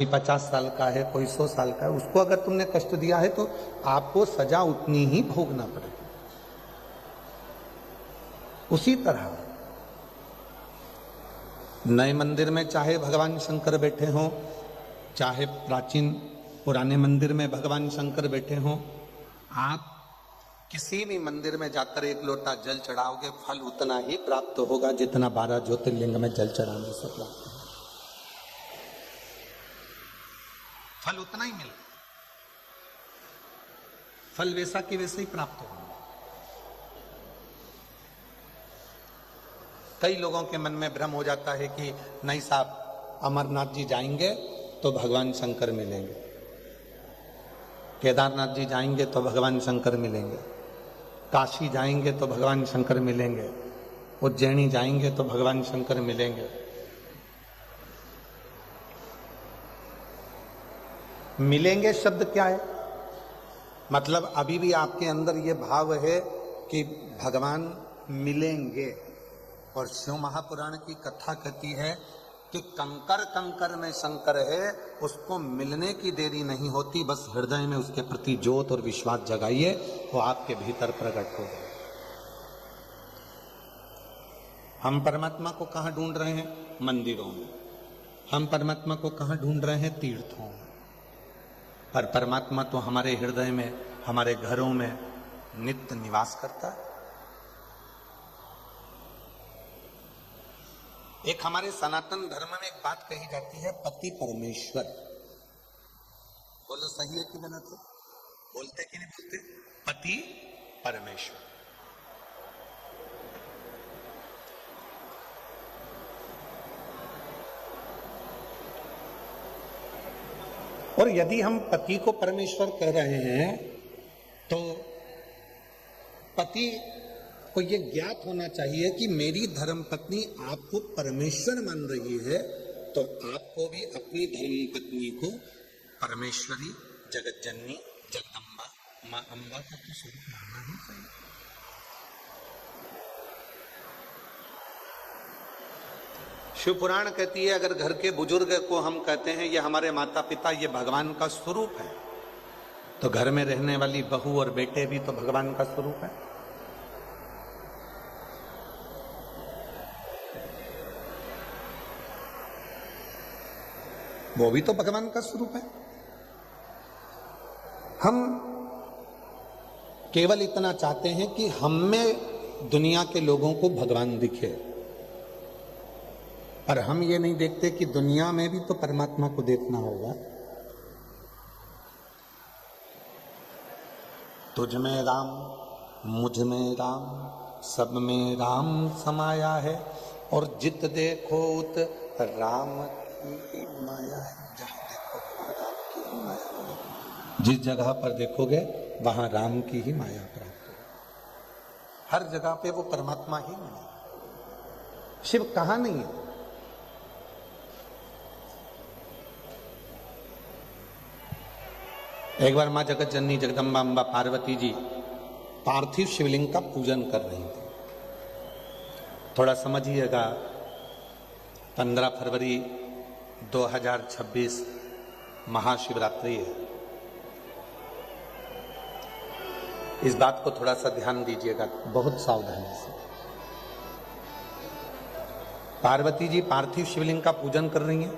कोई 50 साल का है, कोई 100 साल का है, उसको अगर तुमने कष्ट दिया है तो आपको सजा उतनी ही भोगना पड़ेगी। उसी तरह नए मंदिर में चाहे भगवान शंकर बैठे हों, चाहे प्राचीन पुराने मंदिर में भगवान शंकर बैठे हों, आप किसी भी मंदिर में जाकर एक लोटा जल चढ़ाओगे, फल उतना ही प्राप्त होगा जितना 12 ज्योतिर्लिंग में जल चढ़ाने से प्राप्त होगा। फल उतना ही मिलेगा, फल वैसा कि वैसे ही प्राप्त होगा। कई लोगों के मन में भ्रम हो जाता है कि नहीं साहब, अमरनाथ जी जाएंगे तो भगवान शंकर मिलेंगे, केदारनाथ जी जाएंगे तो भगवान शंकर मिलेंगे, काशी जाएंगे तो भगवान शंकर मिलेंगे, उज्जैनी जाएंगे तो भगवान शंकर मिलेंगे। मिलेंगे शब्द क्या है? मतलब अभी भी आपके अंदर यह भाव है कि भगवान मिलेंगे। और शिव महापुराण की कथा कहती है कि कंकर कंकर में शंकर है, उसको मिलने की देरी नहीं होती, बस हृदय में उसके प्रति ज्योत और विश्वास जगाइए, वो आपके भीतर प्रकट हो जाए। हम परमात्मा को कहां ढूंढ रहे हैं? मंदिरों में। हम परमात्मा को कहां ढूंढ रहे हैं? तीर्थों में। पर परमात्मा तो हमारे हृदय में, हमारे घरों में नित्य निवास करता है। एक हमारे सनातन धर्म में एक बात कही जाती है, पति परमेश्वर। बोलो सही है कि गलत है? बोलते कि नहीं बोलते? पति परमेश्वर। और यदि हम पति को परमेश्वर कह रहे हैं तो पति को यह ज्ञात होना चाहिए कि मेरी धर्मपत्नी आपको परमेश्वर मान रही है, तो आपको भी अपनी धर्मपत्नी को परमेश्वरी, जगत जननी, जगदम्बा, मां अम्बा का तो स्वरूप मानना ही चाहिए। शिव पुराण कहती है अगर घर के बुजुर्ग को हम कहते हैं ये हमारे माता पिता, ये भगवान का स्वरूप है, तो घर में रहने वाली बहू और बेटे भी तो भगवान का स्वरूप है। वो भी तो भगवान का स्वरूप है। हम केवल इतना चाहते हैं कि हम में दुनिया के लोगों को भगवान दिखे, पर हम ये नहीं देखते कि दुनिया में भी तो परमात्मा को देखना होगा। तुझ में राम, मुझ में राम, सब में राम समाया है, और जित देखो उत राम की माया है। जहां देखो राम की ही माया, जिस जगह पर देखोगे वहां राम की ही माया प्राप्त होगी। हर जगह पे वो परमात्मा ही नहीं। शिव कहां नहीं है? एक बार मां जगत जननी जगदम्बा अम्बा पार्वती जी पार्थिव शिवलिंग का पूजन कर रही थी। थोड़ा समझिएगा, 15 फरवरी 2026 महाशिवरात्रि है। इस बात को थोड़ा सा ध्यान दीजिएगा, बहुत सावधानी से। पार्वती जी पार्थिव शिवलिंग का पूजन कर रही हैं।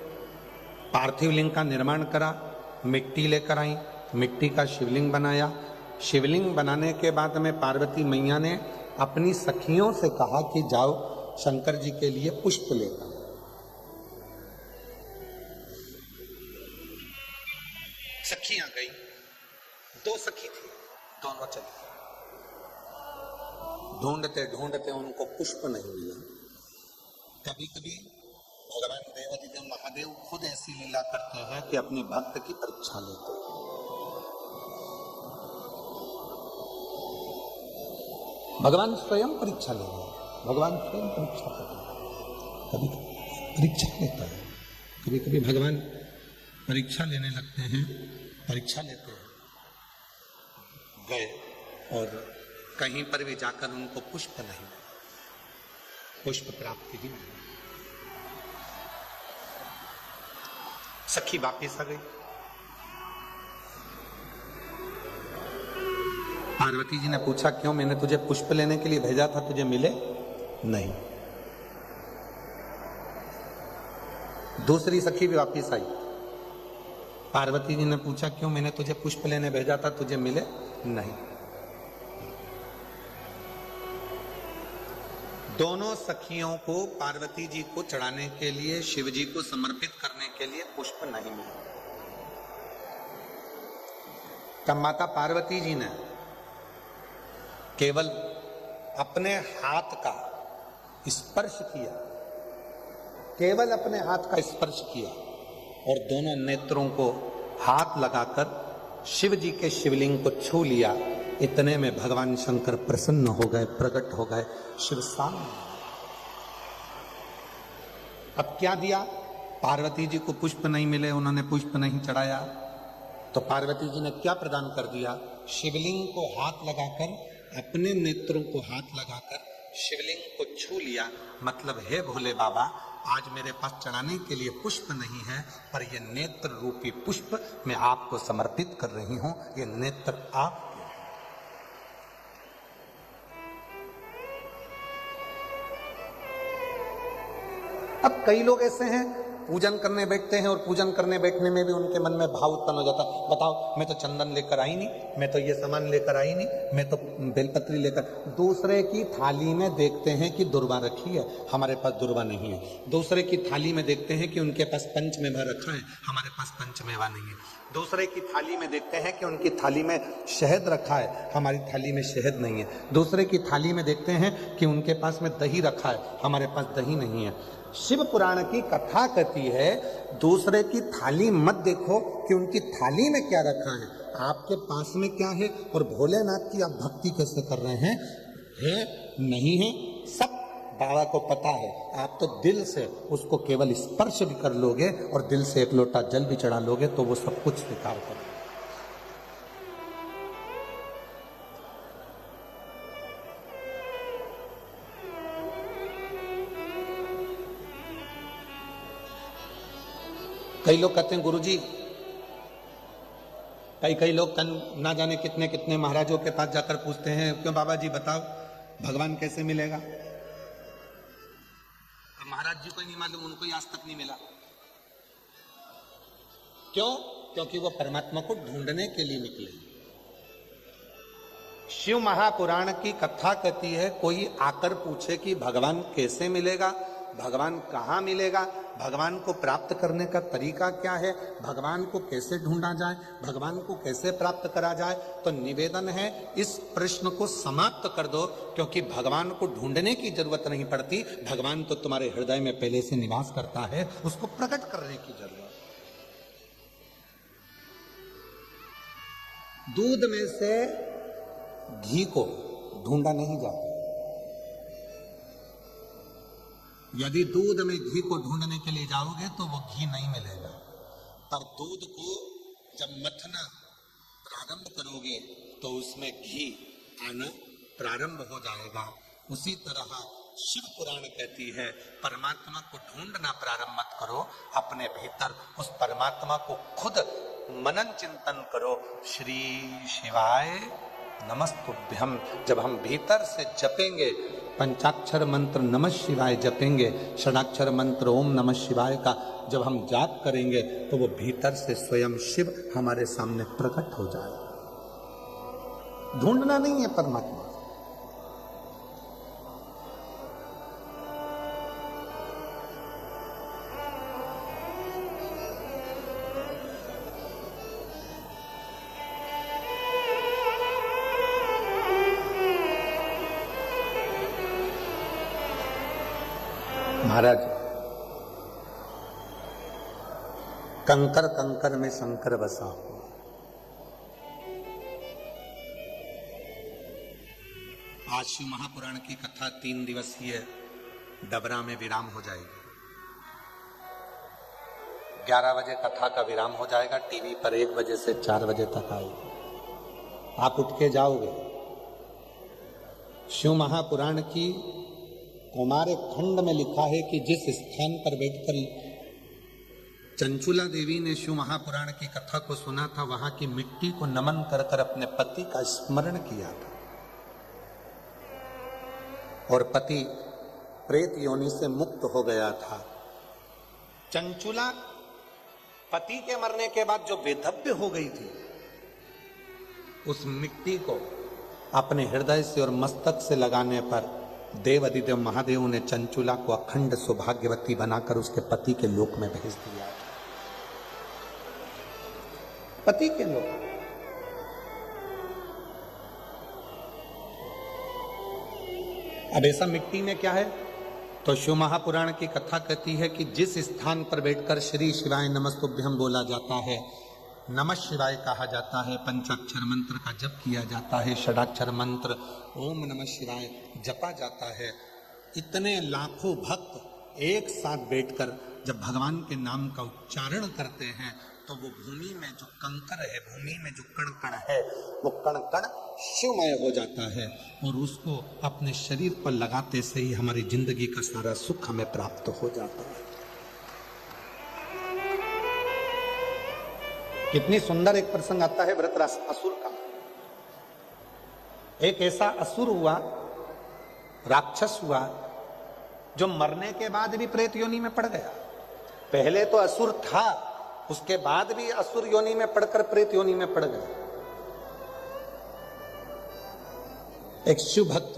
पार्थिव लिंग का निर्माण करा, मिट्टी लेकर आई, मिट्टी का शिवलिंग बनाया। शिवलिंग बनाने के बाद में पार्वती मैया ने अपनी सखियों से कहा कि जाओ शंकर जी के लिए पुष्प लेकर। सखियां गई, 2 सखी थी, दोनों चली। ढूंढते ढूंढते उनको पुष्प नहीं मिला। कभी कभी भगवान देवादिदेव महादेव खुद ऐसी लीला करते हैं कि अपने भक्त की परीक्षा लेते हैं। भगवान स्वयं परीक्षा ले रहे हैं, भगवान स्वयं परीक्षा कर रहे हैं। कभी परीक्षा लेता है, कभी कभी भगवान परीक्षा लेने लगते हैं, परीक्षा लेते हैं। गए और कहीं पर भी जाकर उनको पुष्प नहीं, पुष्प प्राप्ति ही नहीं। सखी वापिस आ गई। पार्वती जी ने पूछा, क्यों? मैंने तुझे पुष्प लेने के लिए भेजा था, तुझे मिले नहीं। दूसरी सखी भी वापिस आई। पार्वती जी ने पूछा, क्यों? मैंने तुझे पुष्प लेने भेजा था, तुझे मिले नहीं। दोनों सखियों को पार्वती जी को चढ़ाने के लिए, शिव जी को समर्पित करने के लिए पुष्प नहीं मिले। तब माता पार्वती जी ने केवल अपने हाथ का स्पर्श किया, केवल अपने हाथ का स्पर्श किया और दोनों नेत्रों को हाथ लगाकर शिव जी के शिवलिंग को छू लिया। इतने में भगवान शंकर प्रसन्न हो गए, प्रकट हो गए, शिव सामने। अब क्या दिया? पार्वती जी को पुष्प नहीं मिले, उन्होंने पुष्प नहीं चढ़ाया, तो पार्वती जी ने क्या प्रदान कर दिया? शिवलिंग को हाथ लगाकर, अपने नेत्रों को हाथ लगाकर शिवलिंग को छू लिया। मतलब, हे भोले बाबा, आज मेरे पास चढ़ाने के लिए पुष्प नहीं है, पर ये नेत्र रूपी पुष्प मैं आपको समर्पित कर रही हूं। ये नेत्र आप। अब कई लोग ऐसे हैं, पूजन करने बैठते हैं और पूजन करने बैठने में भी उनके मन में भाव उत्पन्न हो जाता है। बताओ, मैं तो चंदन लेकर आई नहीं, मैं तो ये सामान लेकर आई नहीं, मैं तो बेलपत्री लेकर। दूसरे की थाली में देखते हैं कि दुर्वा रखी है, हमारे पास दुर्वा नहीं है। दूसरे की थाली में देखते हैं कि उनके पास पंचमेवा रखा है, हमारे पास पंचमेवा नहीं है। दूसरे की थाली में देखते हैं कि उनकी थाली में शहद रखा है, हमारी थाली में शहद नहीं है। दूसरे की थाली में देखते हैं कि उनके पास में दही रखा है, हमारे पास दही नहीं है। शिव पुराण की कथा कहती है, दूसरे की थाली मत देखो कि उनकी थाली में क्या रखा है, आपके पास में क्या है। और भोलेनाथ की आप भक्ति कैसे कर रहे हैं? है नहीं है, सब बाबा को पता है। आप तो दिल से उसको केवल स्पर्श भी कर लोगे और दिल से एक लोटा जल भी चढ़ा लोगे तो वो सब कुछ स्वीकार करोगे। कई लोग कहते हैं, गुरुजी, कई लोग ना जाने कितने कितने महाराजों के पास जाकर पूछते हैं, क्यों बाबा जी बताओ भगवान कैसे मिलेगा? महाराज जी को नहीं मालूम, उनको आज तक नहीं मिला। क्यों? क्योंकि वो परमात्मा को ढूंढने के लिए निकले। शिव महापुराण की कथा कहती है, कोई आकर पूछे कि भगवान कैसे मिलेगा, भगवान कहाँ मिलेगा, भगवान को प्राप्त करने का तरीका क्या है, भगवान को कैसे ढूंढा जाए, भगवान को कैसे प्राप्त करा जाए, तो निवेदन है इस प्रश्न को समाप्त कर दो, क्योंकि भगवान को ढूंढने की जरूरत नहीं पड़ती। भगवान तो तुम्हारे हृदय में पहले से निवास करता है, उसको प्रकट करने की जरूरत। दूध में से घी को ढूंढा नहीं जाता। यदि दूध में घी को ढूंढने के लिए जाओगे तो वो घी नहीं मिलेगा, पर दूध को जब मथना प्रारंभ करोगे तो उसमें घी आना प्रारंभ हो जाएगा। उसी तरह शिव पुराण कहती है, परमात्मा को ढूंढना प्रारंभ मत करो, अपने भीतर उस परमात्मा को खुद मनन चिंतन करो। श्री शिवाय नमस्तुभ्यम। जब हम भीतर से जपेंगे, पंचाक्षर मंत्र नमः शिवाय जपेंगे, षडाक्षर मंत्र ओम नमः शिवाय का जब हम जाप करेंगे तो वो भीतर से स्वयं शिव हमारे सामने प्रकट हो जाए। ढूंढना नहीं है परमात्मा। महाराज, कंकर कंकर में शंकर बसा हुआ। आज शिव महापुराण की कथा 3 दिवसीय डबरा में विराम हो जाएगी। 11 बजे कथा का विराम हो जाएगा, टीवी पर 1 बजे से 4 बजे तक आएगी। आप उठ के जाओगे। शिव महापुराण की कुमार खंड में लिखा है कि जिस स्थान पर बैठकर चंचुला देवी ने शिव महापुराण की कथा को सुना था, वहां की मिट्टी को नमन कर कर अपने पति का स्मरण किया था और पति प्रेत योनि से मुक्त हो गया था। चंचुला पति के मरने के बाद जो बेधब्य हो गई थी, उस मिट्टी को अपने हृदय से और मस्तक से लगाने पर देव अधिदेव महादेव ने चंचुला को अखंड सौभाग्यवती बनाकर उसके पति के लोक में भेज दिया। पति के लोक। अब ऐसा मिट्टी में क्या है? तो शिव महापुराण की कथा कहती है कि जिस स्थान पर बैठकर श्री शिवाय नमस्तुभ्यम बोला जाता है, नमः शिवाय कहा जाता है, पंचाक्षर मंत्र का जप किया जाता है, षडाक्षर मंत्र ओम नमः शिवाय जपा जाता है, इतने लाखों भक्त एक साथ बैठकर जब भगवान के नाम का उच्चारण करते हैं तो वो भूमि में जो कंकर है, भूमि में जो कण कण है, वो कण कण शिवमय हो जाता है और उसको अपने शरीर पर लगाते से ही हमारी जिंदगी का सारा सुख हमें प्राप्त हो जाता है। कितनी सुंदर एक प्रसंग आता है वृत्रासुर असुर का। एक ऐसा असुर हुआ, राक्षस हुआ, जो मरने के बाद भी प्रेत योनि में पड़ गया। पहले तो असुर था, उसके बाद भी असुर योनि में पड़कर प्रेत योनि में पड़ गया। एक शिव भक्त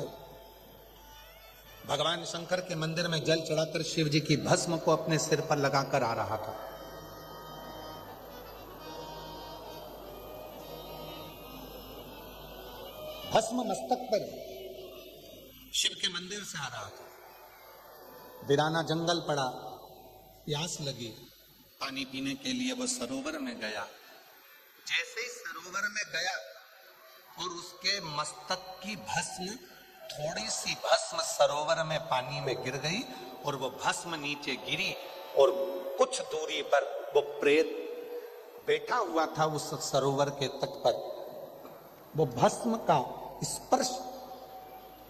भगवान शंकर के मंदिर में जल चढ़ाकर शिव जी की भस्म को अपने सिर पर लगाकर आ रहा था। भस्म मस्तक पर शिव के मंदिर से आ रहा था। वीराना जंगल पड़ा, प्यास लगी, पानी पीने के लिए वो सरोवर में गया। जैसे ही सरोवर में गया और उसके मस्तक की भस्म, थोड़ी सी भस्म सरोवर में पानी में गिर गई और वो भस्म नीचे गिरी और कुछ दूरी पर वो प्रेत बैठा हुआ था उस सरोवर के तट पर। वो भस्म का स्पर्श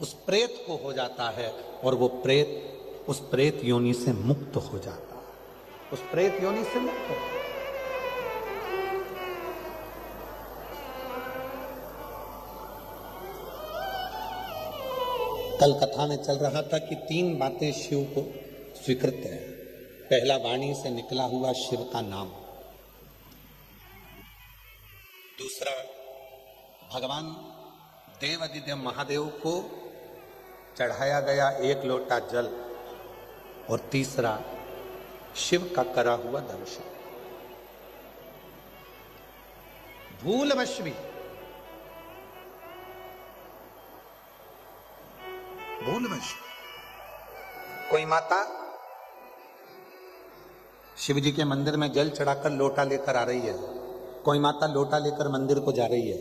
उस प्रेत को हो जाता है और वो प्रेत उस प्रेत योनि से मुक्त हो जाता है, उस प्रेत योनि से मुक्त हो। कल कथा में चल रहा था कि 3 बातें शिव को स्वीकृत है। पहला, वाणी से निकला हुआ शिव का नाम। दूसरा, भगवान देव अधिदेव महादेव को चढ़ाया गया 1 लोटा जल। और तीसरा, शिव का करा हुआ दर्शन। भूलवश भी, भूलवश कोई माता शिव जी के मंदिर में जल चढ़ाकर लोटा लेकर आ रही है, कोई माता लोटा लेकर मंदिर को जा रही है,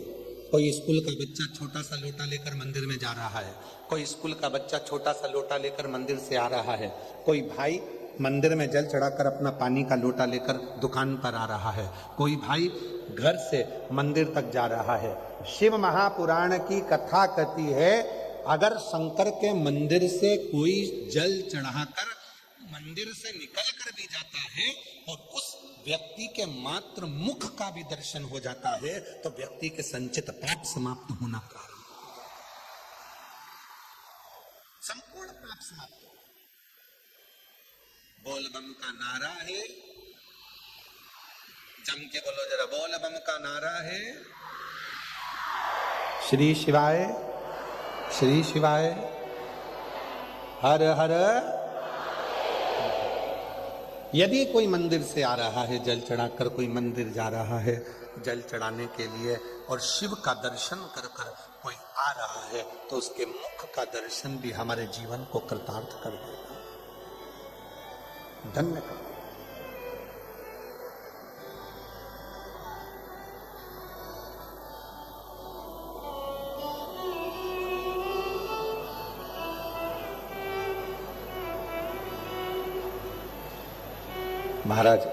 कोई स्कूल का बच्चा छोटा सा लोटा लेकर मंदिर में जा रहा है, कोई स्कूल का बच्चा छोटा सा लोटा लेकर मंदिर से आ रहा है, कोई भाई मंदिर में जल चढ़ाकर अपना पानी का लोटा लेकर दुकान पर आ रहा है, कोई भाई घर से मंदिर तक जा रहा है। शिव महापुराण की कथा कहती है, अगर शंकर के मंदिर से कोई जल चढ़ाकर मंदिर से निकल कर भी जाता है और उस व्यक्ति के मात्र मुख का भी दर्शन हो जाता है, तो व्यक्ति के संचित पाप समाप्त होना प्रारंभ, संपूर्ण पाप समाप्त। बोल बम का नारा है, जम के बोलो जरा, बोल बम का नारा है, श्री शिवाय श्री शिवाय हर हर। यदि कोई मंदिर से आ रहा है जल चढ़ाकर, कोई मंदिर जा रहा है जल चढ़ाने के लिए और शिव का दर्शन कर कर कोई आ रहा है, तो उसके मुख का दर्शन भी हमारे जीवन को कृतार्थ कर देगा, धन्य कर। महाराज,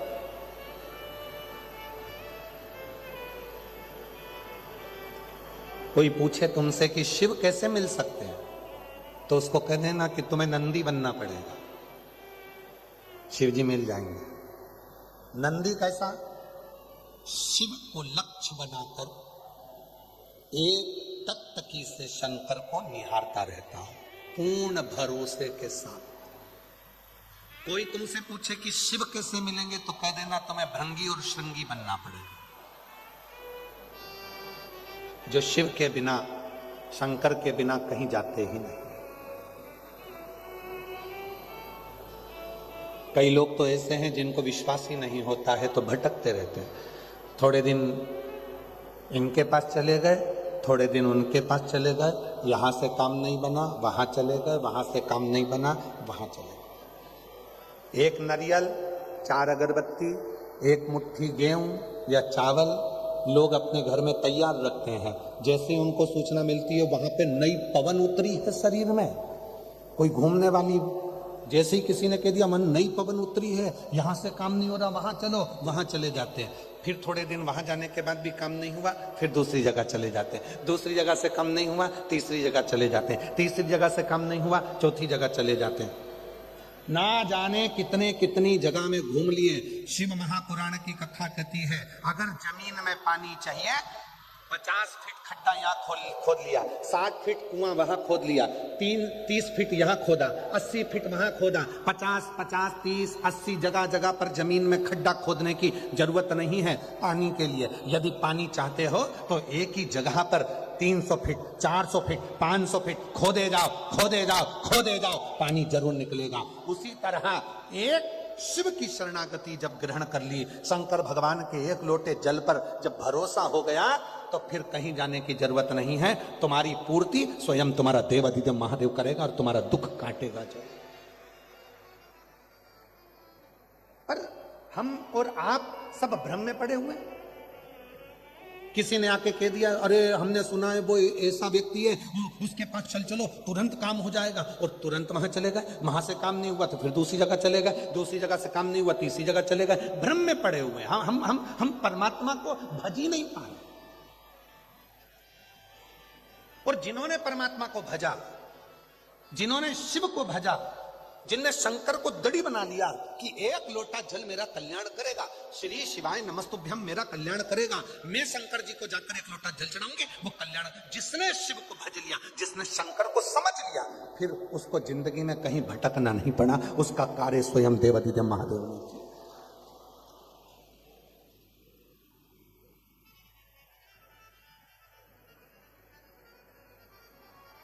कोई पूछे तुमसे कि शिव कैसे मिल सकते हैं, तो उसको कह देना कि तुम्हें नंदी बनना पड़ेगा, शिव जी मिल जाएंगे। नंदी कैसा? शिव को लक्ष्य बनाकर एक टकटकी से शंकर को निहारता रहता है पूर्ण भरोसे के साथ। कोई तुमसे पूछे कि शिव कैसे मिलेंगे तो कह देना तुम्हें भृंगी और श्रृंगी बनना पड़ेगा। जो शिव के बिना, शंकर के बिना कहीं जाते ही नहीं। कई लोग तो ऐसे हैं जिनको विश्वास ही नहीं होता है तो भटकते रहते हैं। थोड़े दिन इनके पास चले गए, थोड़े दिन उनके पास चले गए, यहां से काम नहीं बना वहां चले गए, वहां से काम नहीं बना वहां चले गए। एक नारियल, 4 अगरबत्ती, एक मुट्ठी गेहूं या चावल लोग अपने घर में तैयार रखते हैं। जैसे उनको सूचना मिलती है वहां पे नई पवन उतरी है शरीर में, कोई घूमने वाली, जैसे ही किसी ने कह दिया मन नई पवन उतरी है, यहां से काम नहीं हो रहा वहां चलो, वहां चले जाते हैं। फिर थोड़े दिन वहां जाने के बाद भी काम नहीं हुआ, फिर दूसरी जगह चले जाते हैं। दूसरी जगह से काम नहीं हुआ, तीसरी जगह चले जाते हैं। तीसरी जगह से काम नहीं हुआ, चौथी जगह चले जाते हैं। ना जाने कितने कितनी जगह में घूम लिए। शिव महापुराण की कथा कहती है अगर जमीन में पानी चाहिए 50 फीट खड्डा यहाँ खोद लिया, 60 फीट कुआं वहां खोद लिया, 30 फीट यहाँ खोदा, 80 फीट वहां खोदा, 50, 30, 80 जगह जगह पर जमीन में खड्डा खोदने की जरूरत नहीं है पानी के लिए। यदि पानी चाहते हो तो एक ही जगह पर 300 फीट, 400 फीट, 500 फीट खोदे जाओ, खोदे जाओ, खोदे जाओ, पानी जरूर निकलेगा। उसी तरह एक शिव की शरणागति जब ग्रहण कर ली, शंकर भगवान के एक लोटे जल पर जब भरोसा हो गया तो फिर कहीं जाने की जरूरत नहीं है। तुम्हारी पूर्ति स्वयं तुम्हारा देवाधिदेव महादेव करेगा और तुम्हारा दुख काटेगा। जो पर हम और आप सब भ्रम में पड़े हुए। किसी ने आके कह दिया अरे हमने सुना है वो ऐसा व्यक्ति है, उसके पास चल चलो तुरंत काम हो जाएगा, और तुरंत वहां चले गए। वहां से काम नहीं हुआ तो फिर दूसरी जगह चले गए, दूसरी जगह से काम नहीं हुआ तीसरी जगह चले गए। भ्रम में पड़े हुए हम परमात्मा को भज ही नहीं पा रहे। और जिन्होंने परमात्मा को भजा, जिन्होंने शिव को भजा, जिनने शंकर को दड़ी बना लिया कि एक लोटा जल मेरा कल्याण करेगा, श्री शिवाय नमस्तुभ्यम मेरा कल्याण करेगा, मैं शंकर जी को जाकर एक लोटा जल चढ़ाऊंगी, वो कल्याण। जिसने शिव को भज लिया, जिसने शंकर को समझ लिया, फिर उसको जिंदगी में कहीं भटकना नहीं पड़ा। उसका कार्य स्वयं देवाधिदेव महादेव ने किया।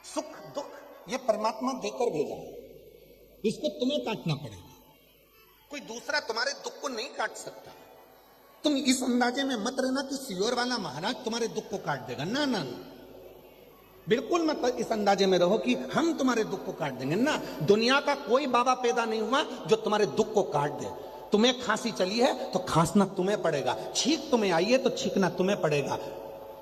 सुख दुख ये परमात्मा देकर भेजा, इसको तुम्हें काटना पड़ेगा। कोई दूसरा तुम्हारे दुख को नहीं काट सकता। तुम इस अंदाजे में मत रहना कि सियोर वाला महाराज तुम्हारे दुख को काट देगा। ना ना, बिल्कुल मत इस अंदाजे में रहो कि हम तुम्हारे दुख को काट देंगे। ना, दुनिया का कोई बाबा पैदा नहीं हुआ जो तुम्हारे दुख को काट दे। तुम्हें खांसी चली है तो खांसना तुम्हें पड़ेगा, छींक तुम्हें आई है तो छींकना तुम्हें पड़ेगा,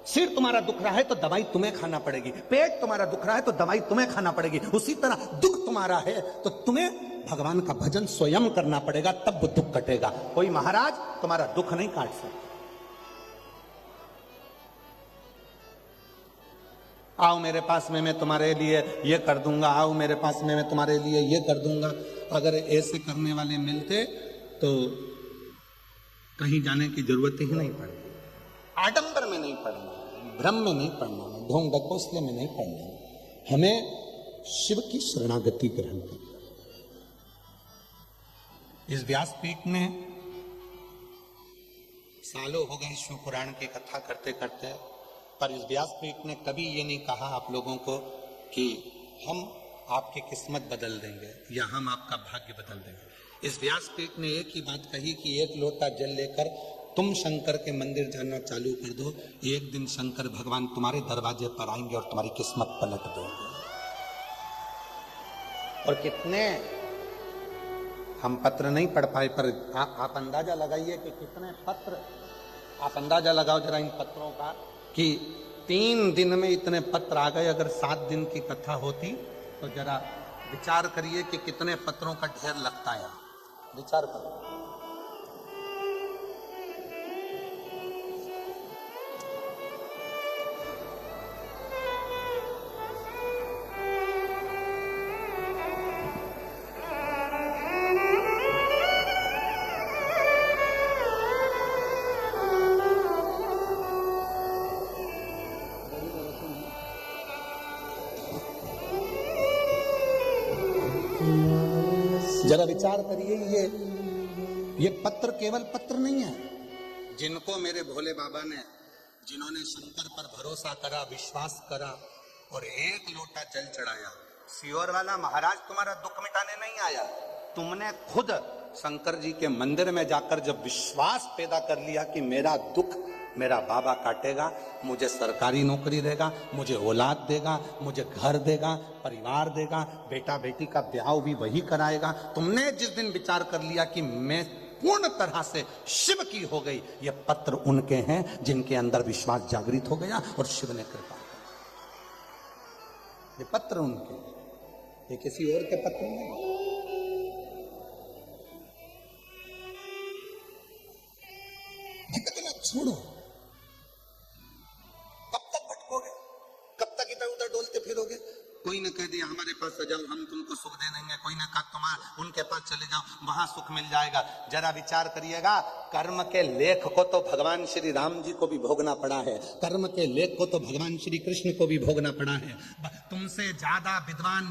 सिर तुम्हारा दुख रहा है तो दवाई तुम्हें खाना पड़ेगी, पेट तुम्हारा दुख रहा है तो दवाई तुम्हें खाना पड़ेगी। उसी तरह दुख तुम्हारा है तो तुम्हें भगवान का भजन स्वयं करना पड़ेगा, तब वो दुख कटेगा। कोई महाराज तुम्हारा दुख नहीं काट सकता। आओ मेरे पास में मैं तुम्हारे लिए ये कर दूंगा, आओ मेरे पास में मैं तुम्हारे लिए ये कर दूंगा। अगर ऐसे करने वाले मिलते तो कहीं जाने की जरूरत ही नहीं पड़ती। आडंबर में नहीं पड़ना, भ्रम में नहीं पड़ना, ढोंग ढकोसले में नहीं पड़ना। हमें शिव की शरणागति ग्रहण करनी। इस व्यासपीठ में सालों हो गए शिव पुराण की कथा करते करते, पर इस व्यासपीठ ने कभी ये नहीं कहा आप लोगों को कि हम आपकी किस्मत बदल देंगे या हम आपका भाग्य बदल देंगे। इस व्यासपीठ ने एक ही बात कही कि एक लोटा जल लेकर तुम शंकर के मंदिर जाना चालू कर दो, एक दिन शंकर भगवान तुम्हारे दरवाजे पर आएंगे और तुम्हारी किस्मत पलट देंगे। और कितने हम पत्र नहीं पढ़ पाए, पर आप अंदाजा लगाइए कि कितने पत्र, आप अंदाजा लगाओ जरा इन पत्रों का कि 3 दिन में इतने पत्र आ गए। अगर 7 दिन की कथा होती तो जरा विचार करिए कि कितने पत्रों का ढेर लगता है। विचार करो। जरा विचार करिए, ये पत्र केवल पत्र नहीं है। जिनको मेरे भोले बाबा ने, जिन्होंने शंकर पर भरोसा करा, विश्वास करा और एक लोटा जल चढ़ाया, सियोर वाला महाराज तुम्हारा दुख मिटाने नहीं आया, तुमने खुद शंकर जी के मंदिर में जाकर जब विश्वास पैदा कर लिया कि मेरा दुख मेरा बाबा काटेगा, मुझे सरकारी नौकरी देगा, मुझे औलाद देगा, मुझे घर देगा, परिवार देगा, बेटा बेटी का ब्याह भी वही कराएगा, तुमने जिस दिन विचार कर लिया कि मैं पूर्ण तरह से शिव की हो गई, ये पत्र उनके हैं जिनके अंदर विश्वास जागृत हो गया और शिव ने कृपा की। ये पत्र उनके, ये किसी और के पत्र नहीं। भटकना छोड़ो, कब तक भटकोगे, कब तक इधर उधर डोलते फिरोगे? कोई न कह दिया हमारे पास आ जाओ, हम तुमको सुख दे देंगे, कोई न कहा तुम्हारा उनके पास चले जाओ, वहां सुख मिल जाएगा। जरा विचार करिएगा, कर्म के लेख को तो भगवान श्री राम जी को भी भोगना पड़ा है, कर्म के लेख को तो भगवान श्री कृष्ण को भी भोगना पड़ा है। तुमसे ज्यादा विद्वान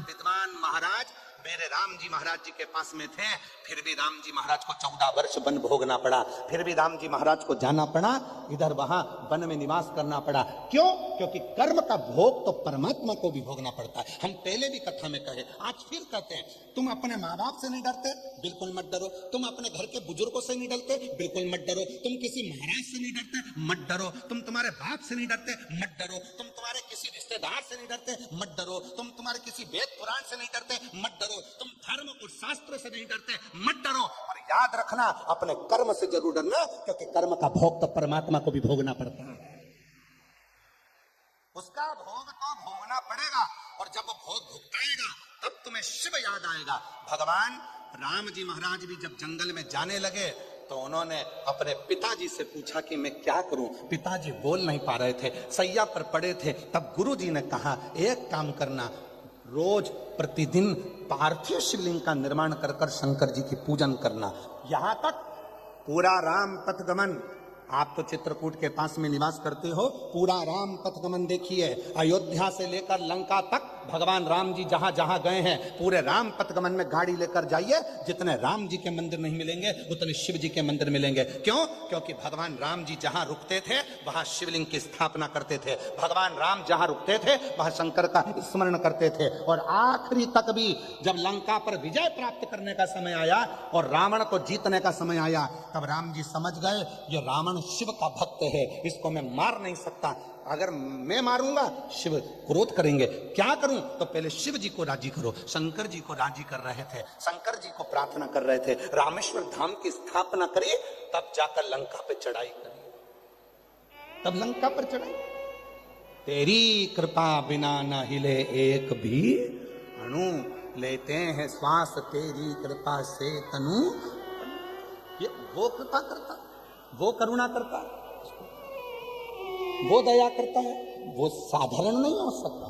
महाराज मेरे राम जी महाराज जी के पास में थे, फिर भी राम जी महाराज को 14 वर्ष वन भोगना पड़ा, फिर भी राम जी महाराज को जाना पड़ा, इधर वहां वन में निवास करना पड़ा। क्यों? क्योंकि कर्म का भोग तो परमात्मा को भी भोगना पड़ता है। हम पहले भी कथा में कहे, आज फिर कहते हैं, तुम अपने माँ बाप से नहीं डरते, बिल्कुल मत डरो। तुम अपने घर के बुजुर्गों से नहीं डरते, बिल्कुल मत डरो। तुम किसी महाराज से नहीं डरते, मत डरो। तुम तुम्हारे बाप से नहीं डरते, मत डरो। तुम तुम्हारे किसी रिश्तेदार से नहीं डरते, मत डरो। तुम तुम्हारे किसी वेद पुराण से नहीं डरते, मत डरो। तुम धर्म और शास्त्र से नहीं डरते, मत डरो। और याद रखना, अपने कर्म से जरूर डरना, क्योंकि कर्म का भोग तो परमात्मा को भी भोगना पड़ता है। उसका भोग तो भोगना पड़ेगा, और जब वो भोग भुगताएगा तब तुम्हें शिव याद आएगा। भगवान राम जी महाराज भी जब जंगल में जाने लगे तो उन्होंने अपने पिताजी से पूछा कि मैं क्या करूं। पिताजी बोल नहीं पा रहे थे, सैया पर पड़े थे। तब गुरुजी ने कहा, एक काम करना, रोज प्रतिदिन पार्थिव शिवलिंग का निर्माण कर कर शंकर जी की पूजन करना। यहां तक पूरा राम पथगमन, आप तो चित्रकूट के पास में निवास करते हो, पूरा राम पथगमन देखिए, अयोध्या से लेकर लंका तक भगवान राम जी जहां जहां गए हैं, पूरे राम पथगमन में गाड़ी लेकर जाइए, जितने राम जी के मंदिर नहीं मिलेंगे उतने शिव जी के मंदिर मिलेंगे। क्यों? क्योंकि भगवान राम जी जहां रुकते थे वहां शिवलिंग की स्थापना करते थे, भगवान राम जहां रुकते थे वहां शंकर का स्मरण करते थे। और आखिरी तक भी जब लंका पर विजय प्राप्त करने का समय आया और रावण को जीतने का समय आया, तब राम जी समझ गए ये रावण शिव का भक्त है, इसको मैं मार नहीं सकता। अगर मैं मारूंगा शिव क्रोध करेंगे, क्या करूं? तो पहले शिव जी को राजी करो। शंकर जी को राजी कर रहे थे, शंकर जी को प्रार्थना कर रहे थे, रामेश्वर धाम की स्थापना करिए, तब जाकर लंका पे चढ़ाई करिए, तब लंका पर चढ़ाई। तेरी कृपा बिना न हिले एक भी अणु, लेते हैं श्वास तेरी कृपा से तनु। ये वो कृपा करता, वो करुणा करता, वो दया करता है, वो साधारण नहीं हो सकता।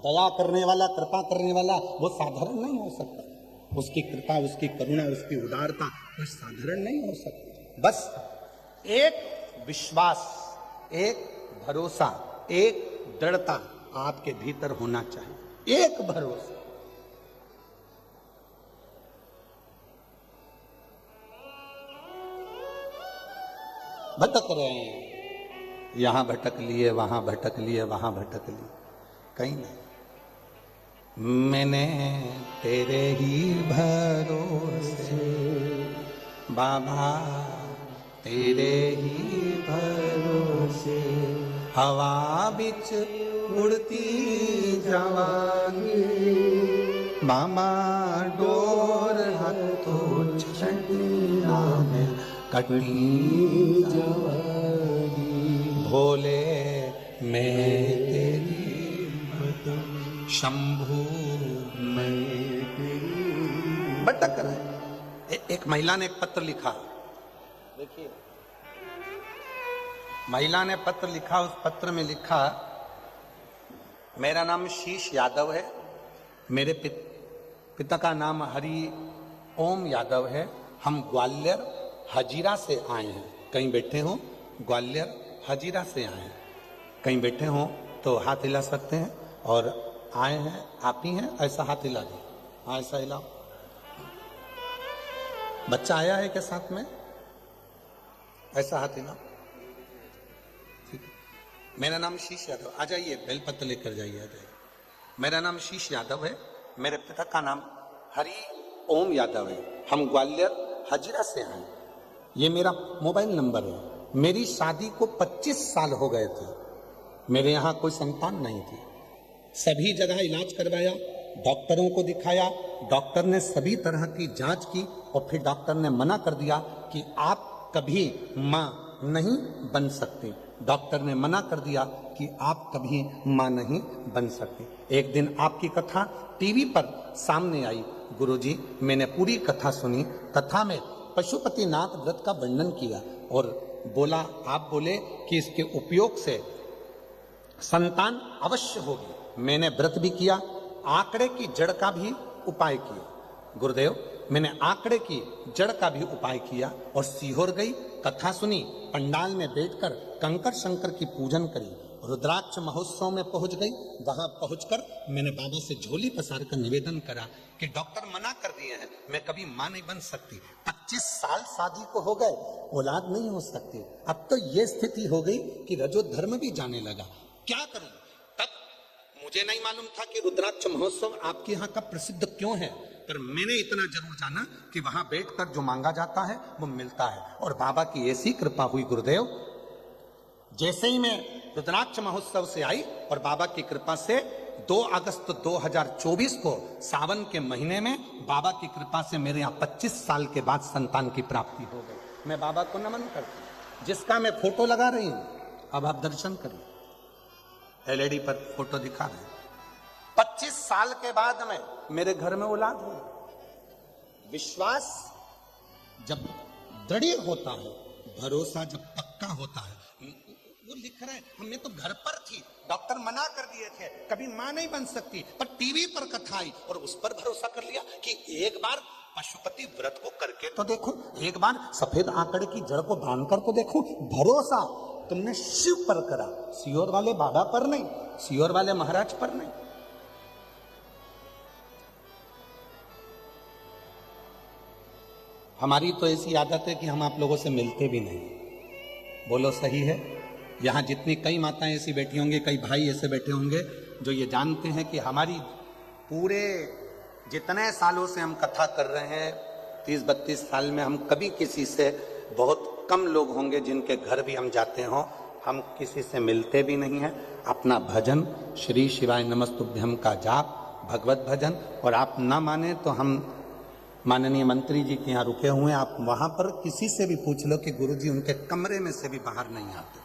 दया करने वाला, कृपा करने वाला वो साधारण नहीं हो सकता। उसकी कृपा, उसकी करुणा, उसकी उदारता वो साधारण नहीं हो सकती। बस एक विश्वास, एक भरोसा, एक दृढ़ता आपके भीतर होना चाहिए, एक भरोसा। भटक रहे हैं, यहां भटक लिए, वहां भटक लिए, वहां भटक लिए, कहीं नहीं। मैंने तेरे ही भरोसे बाबा, तेरे ही भरोसे हवा बिच उड़ती जवानी, मामा डोर हाथों छड़ना में कटनी जवानी, भोले मैं तेरी शंभू मैं तेरी। भटक रहे। एक महिला ने एक पत्र लिखा, देखिए महिला ने पत्र लिखा, उस पत्र में लिखा, मेरा नाम शीश यादव है, मेरे पिता का नाम हरि ओम यादव है, हम ग्वालियर हजीरा से आए हैं। कहीं बैठे हो, ग्वालियर हजीरा से आए हैं, कहीं बैठे हो तो हाथ हिला सकते हैं, और आए हैं आप ही हैं, ऐसा हाथ हिला दो, हाँ ऐसा हिलाओ। बच्चा आया है क्या साथ में? ऐसा हाथ हिलाओ। ठीक है। मेरा नाम शीश यादव, आ जाइए, बेलपत्र लेकर जाइए, आ जाइए। मेरा नाम शीश यादव है, मेरे पिता का नाम हरि ओम यादव है। हम ग्वालियर हजीरा से हैं। ये मेरा मोबाइल नंबर है। मेरी शादी को 25 साल हो गए थे। मेरे यहाँ कोई संतान नहीं थी। सभी जगह इलाज करवाया, डॉक्टरों को दिखाया, डॉक्टर ने सभी तरह की जांच की और फिर डॉक्टर ने मना कर दिया कि आप कभी मां नहीं बन सकते। डॉक्टर ने मना कर दिया कि आप कभी मां नहीं बन सकते। एक दिन आपकी कथा टीवी पर सामने आई। गुरुजी, मैंने पूरी कथा सुनी। कथा में पशुपतिनाथ व्रत का वर्णन किया और बोला, आप बोले कि इसके उपयोग से संतान अवश्य होगी। मैंने व्रत भी किया, आंकड़े की जड़ का भी उपाय किया। गुरुदेव, मैंने आंकड़े की जड़ का भी उपाय किया और सीहोर गई, कथा सुनी, पंडाल में बैठकर कंकर शंकर की पूजन करी, रुद्राक्ष महोत्सव में पहुंच गई। वहां पहुंचकर मैंने बाबा से झोली पसार कर निवेदन करा कि डॉक्टर मना कर दिए हैं, मैं कभी मां नहीं बन सकती। 25 साल शादी को हो गए, औलाद नहीं हो सकती। अब तो ये स्थिति हो गई कि रजोधर्म भी जाने लगा, क्या करूं? तब मुझे नहीं मालूम था कि रुद्राक्ष महोत्सव आपके यहाँ का प्रसिद्ध क्यों है, पर मैंने इतना जरूर जाना कि वहां बैठकर जो मांगा जाता है वो मिलता है। और बाबा की ऐसी कृपा हुई गुरुदेव, जैसे ही मैं रुद्राक्ष महोत्सव से आई और बाबा की कृपा से 2 अगस्त 2024 को सावन के महीने में बाबा की कृपा से मेरे यहाँ 25 साल के बाद संतान की प्राप्ति हो गई। मैं बाबा को नमन करता हूं, जिसका मैं फोटो लगा रही हूं। अब आप दर्शन करिए, एलईडी पर फोटो दिखा रहे हैं। 25 साल के बाद में मेरे घर में औलाद हुई। विश्वास जब दृढ़ होता है, भरोसा जब पक्का होता है। वो लिख रहा है, हमने तो घर पर थी, डॉक्टर मना कर दिए थे, कभी मां नहीं बन सकती, पर टीवी पर कथा आई और उस पर भरोसा कर लिया कि एक बार पशुपति व्रत को करके तो देखो, एक बार सफेद आंकड़े की जड़ को बांधकर तो देखो। भरोसा तुमने शिव पर करा, सियोर वाले बाबा पर नहीं, सियोर वाले महाराज पर नहीं। हमारी तो ऐसी आदत है कि हम आप लोगों से मिलते भी नहीं। बोलो सही है? यहाँ जितनी कई माताएं ऐसी बैठी होंगी, कई भाई ऐसे बैठे होंगे जो ये जानते हैं कि हमारी पूरे जितने सालों से हम कथा कर रहे हैं, 30-32 साल में हम कभी किसी से, बहुत कम लोग होंगे जिनके घर भी हम जाते हों, हम किसी से मिलते भी नहीं हैं। अपना भजन श्री शिवाय नमस्तुभ्यम का जाप, भगवत भजन, और आप ना माने तो हम माननीय मंत्री जी के यहाँ रुके हुए हैं, आप वहां पर किसी से भी पूछ लो कि गुरुजी उनके कमरे में से भी बाहर नहीं आते।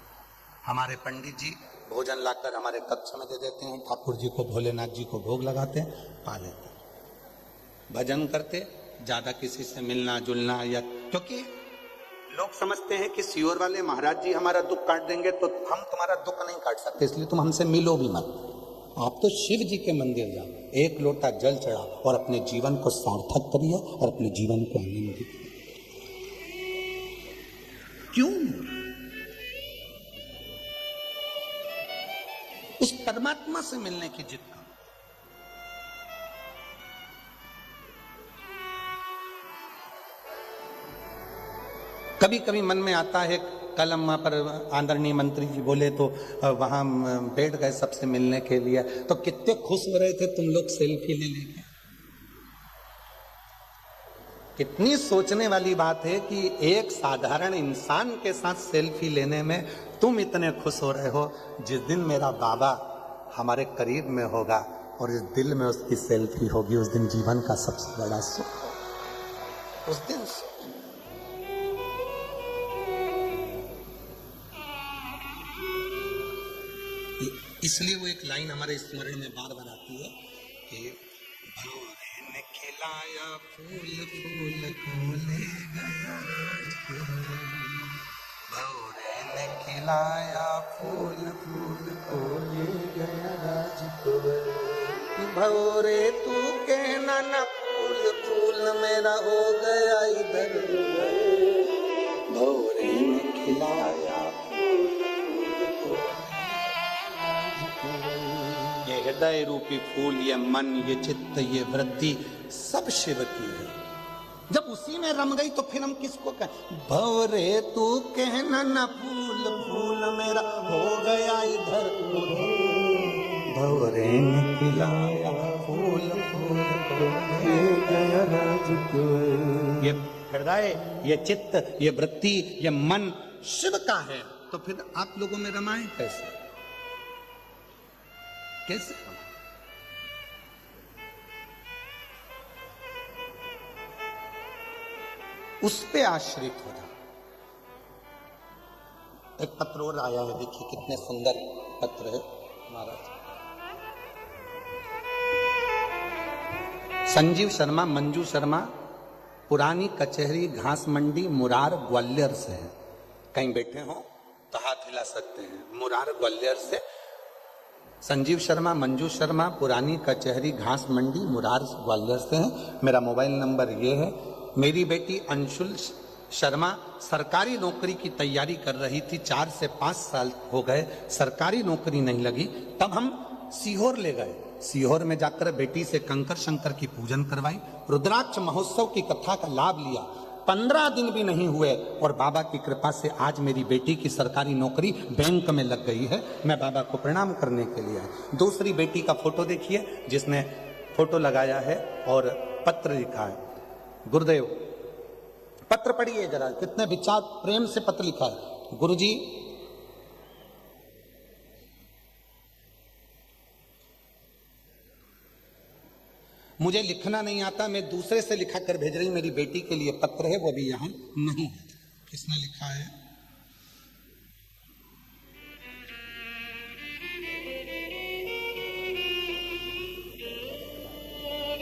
हमारे पंडित जी भोजन लाकर हमारे कक्ष में दे देते हैं, ठाकुर जी को, भोलेनाथ जी को भोग लगाते हैं, पा लेते हैं, भजन करते, ज्यादा किसी से मिलना जुलना, या क्योंकि लोग समझते हैं कि सियोर वाले महाराज जी हमारा दुख काट देंगे तो हम तुम्हारा दुख नहीं काट सकते, इसलिए तुम हमसे मिलो भी मत। आप तो शिव जी के मंदिर जाओ, एक लोटा जल चढ़ाओ और अपने जीवन को सार्थक करिए और अपने जीवन को आनंदित करिए। क्यों? उस परमात्मा से मिलने की जिद करो। कभी कभी मन में आता है, कल हम वहां पर आदरणीय मंत्री जी बोले तो वहां बैठ गए सबसे मिलने के लिए, तो कितने खुश हो रहे थे तुम लोग सेल्फी ले लेके। कितनी सोचने वाली बात है कि एक साधारण इंसान के साथ सेल्फी लेने में तुम इतने खुश हो रहे हो। जिस दिन मेरा बाबा हमारे करीब में होगा और इस दिल में उसकी सेल्फी होगी, उस दिन जीवन का सबसे बड़ा सुख होगा। उस दिन इसलिए वो एक लाइन हमारे स्मरण में बार बार आती है कि भौरे ने खिलाया फूल फूल को ले गया, भौरे ने खिलाया फूल फूल को ले गया राजकुंवर। भौरे तू कहना न फूल फूल मेरा हो गया इधर उधर, भौरे ने खिलाया हृदय रूपी फूल, ये मन, ये चित्त, ये वृद्धि सब शिव की है। जब उसी में रम गई तो फिर हम किसको कहें? भवरे तू कहना न फूल फूल मेरा हो गया इधर उधर, भवरे ने खिलाया फूल फूल हो गया राजकुंवर। ये हृदय, ये चित्त, ये वृत्ति, ये मन शिव का है, तो फिर आप लोगों में रमाए कैसे? कैसे? उस पे आश्रित हो जाओ। एक पत्र और आया है, देखिए कितने सुंदर पत्र है महाराज। संजीव शर्मा, मंजू शर्मा, पुरानी कचहरी, घास मंडी, मुरार, ग्वालियर से है। कहीं बैठे हो तो हाथ हिला सकते हैं। मुरार ग्वालियर से संजीव शर्मा, मंजू शर्मा, पुरानी कचहरी, घास मंडी, मुरार ग्वालियर से है। मेरा मोबाइल नंबर ये है। मेरी बेटी अंशुल शर्मा सरकारी नौकरी की तैयारी कर रही थी, 4 से 5 साल हो गए, सरकारी नौकरी नहीं लगी। तब हम सीहोर ले गए। सीहोर में जाकर बेटी से कंकर शंकर की पूजन करवाई, रुद्राक्ष महोत्सव की कथा का लाभ लिया। 15 दिन भी नहीं हुए और बाबा की कृपा से आज मेरी बेटी की सरकारी नौकरी बैंक में लग गई है। मैं बाबा को प्रणाम करने के लिए आया। दूसरी बेटी का फोटो देखिए, जिसने फोटो लगाया है और पत्र लिखा है। गुरुदेव, पत्र पढ़िए जरा, कितने विचार प्रेम से पत्र लिखा है। गुरुजी, मुझे लिखना नहीं आता, मैं दूसरे से लिखा कर भेज रही, मेरी बेटी के लिए पत्र है, वो भी यहां नहीं है। किसने लिखा है?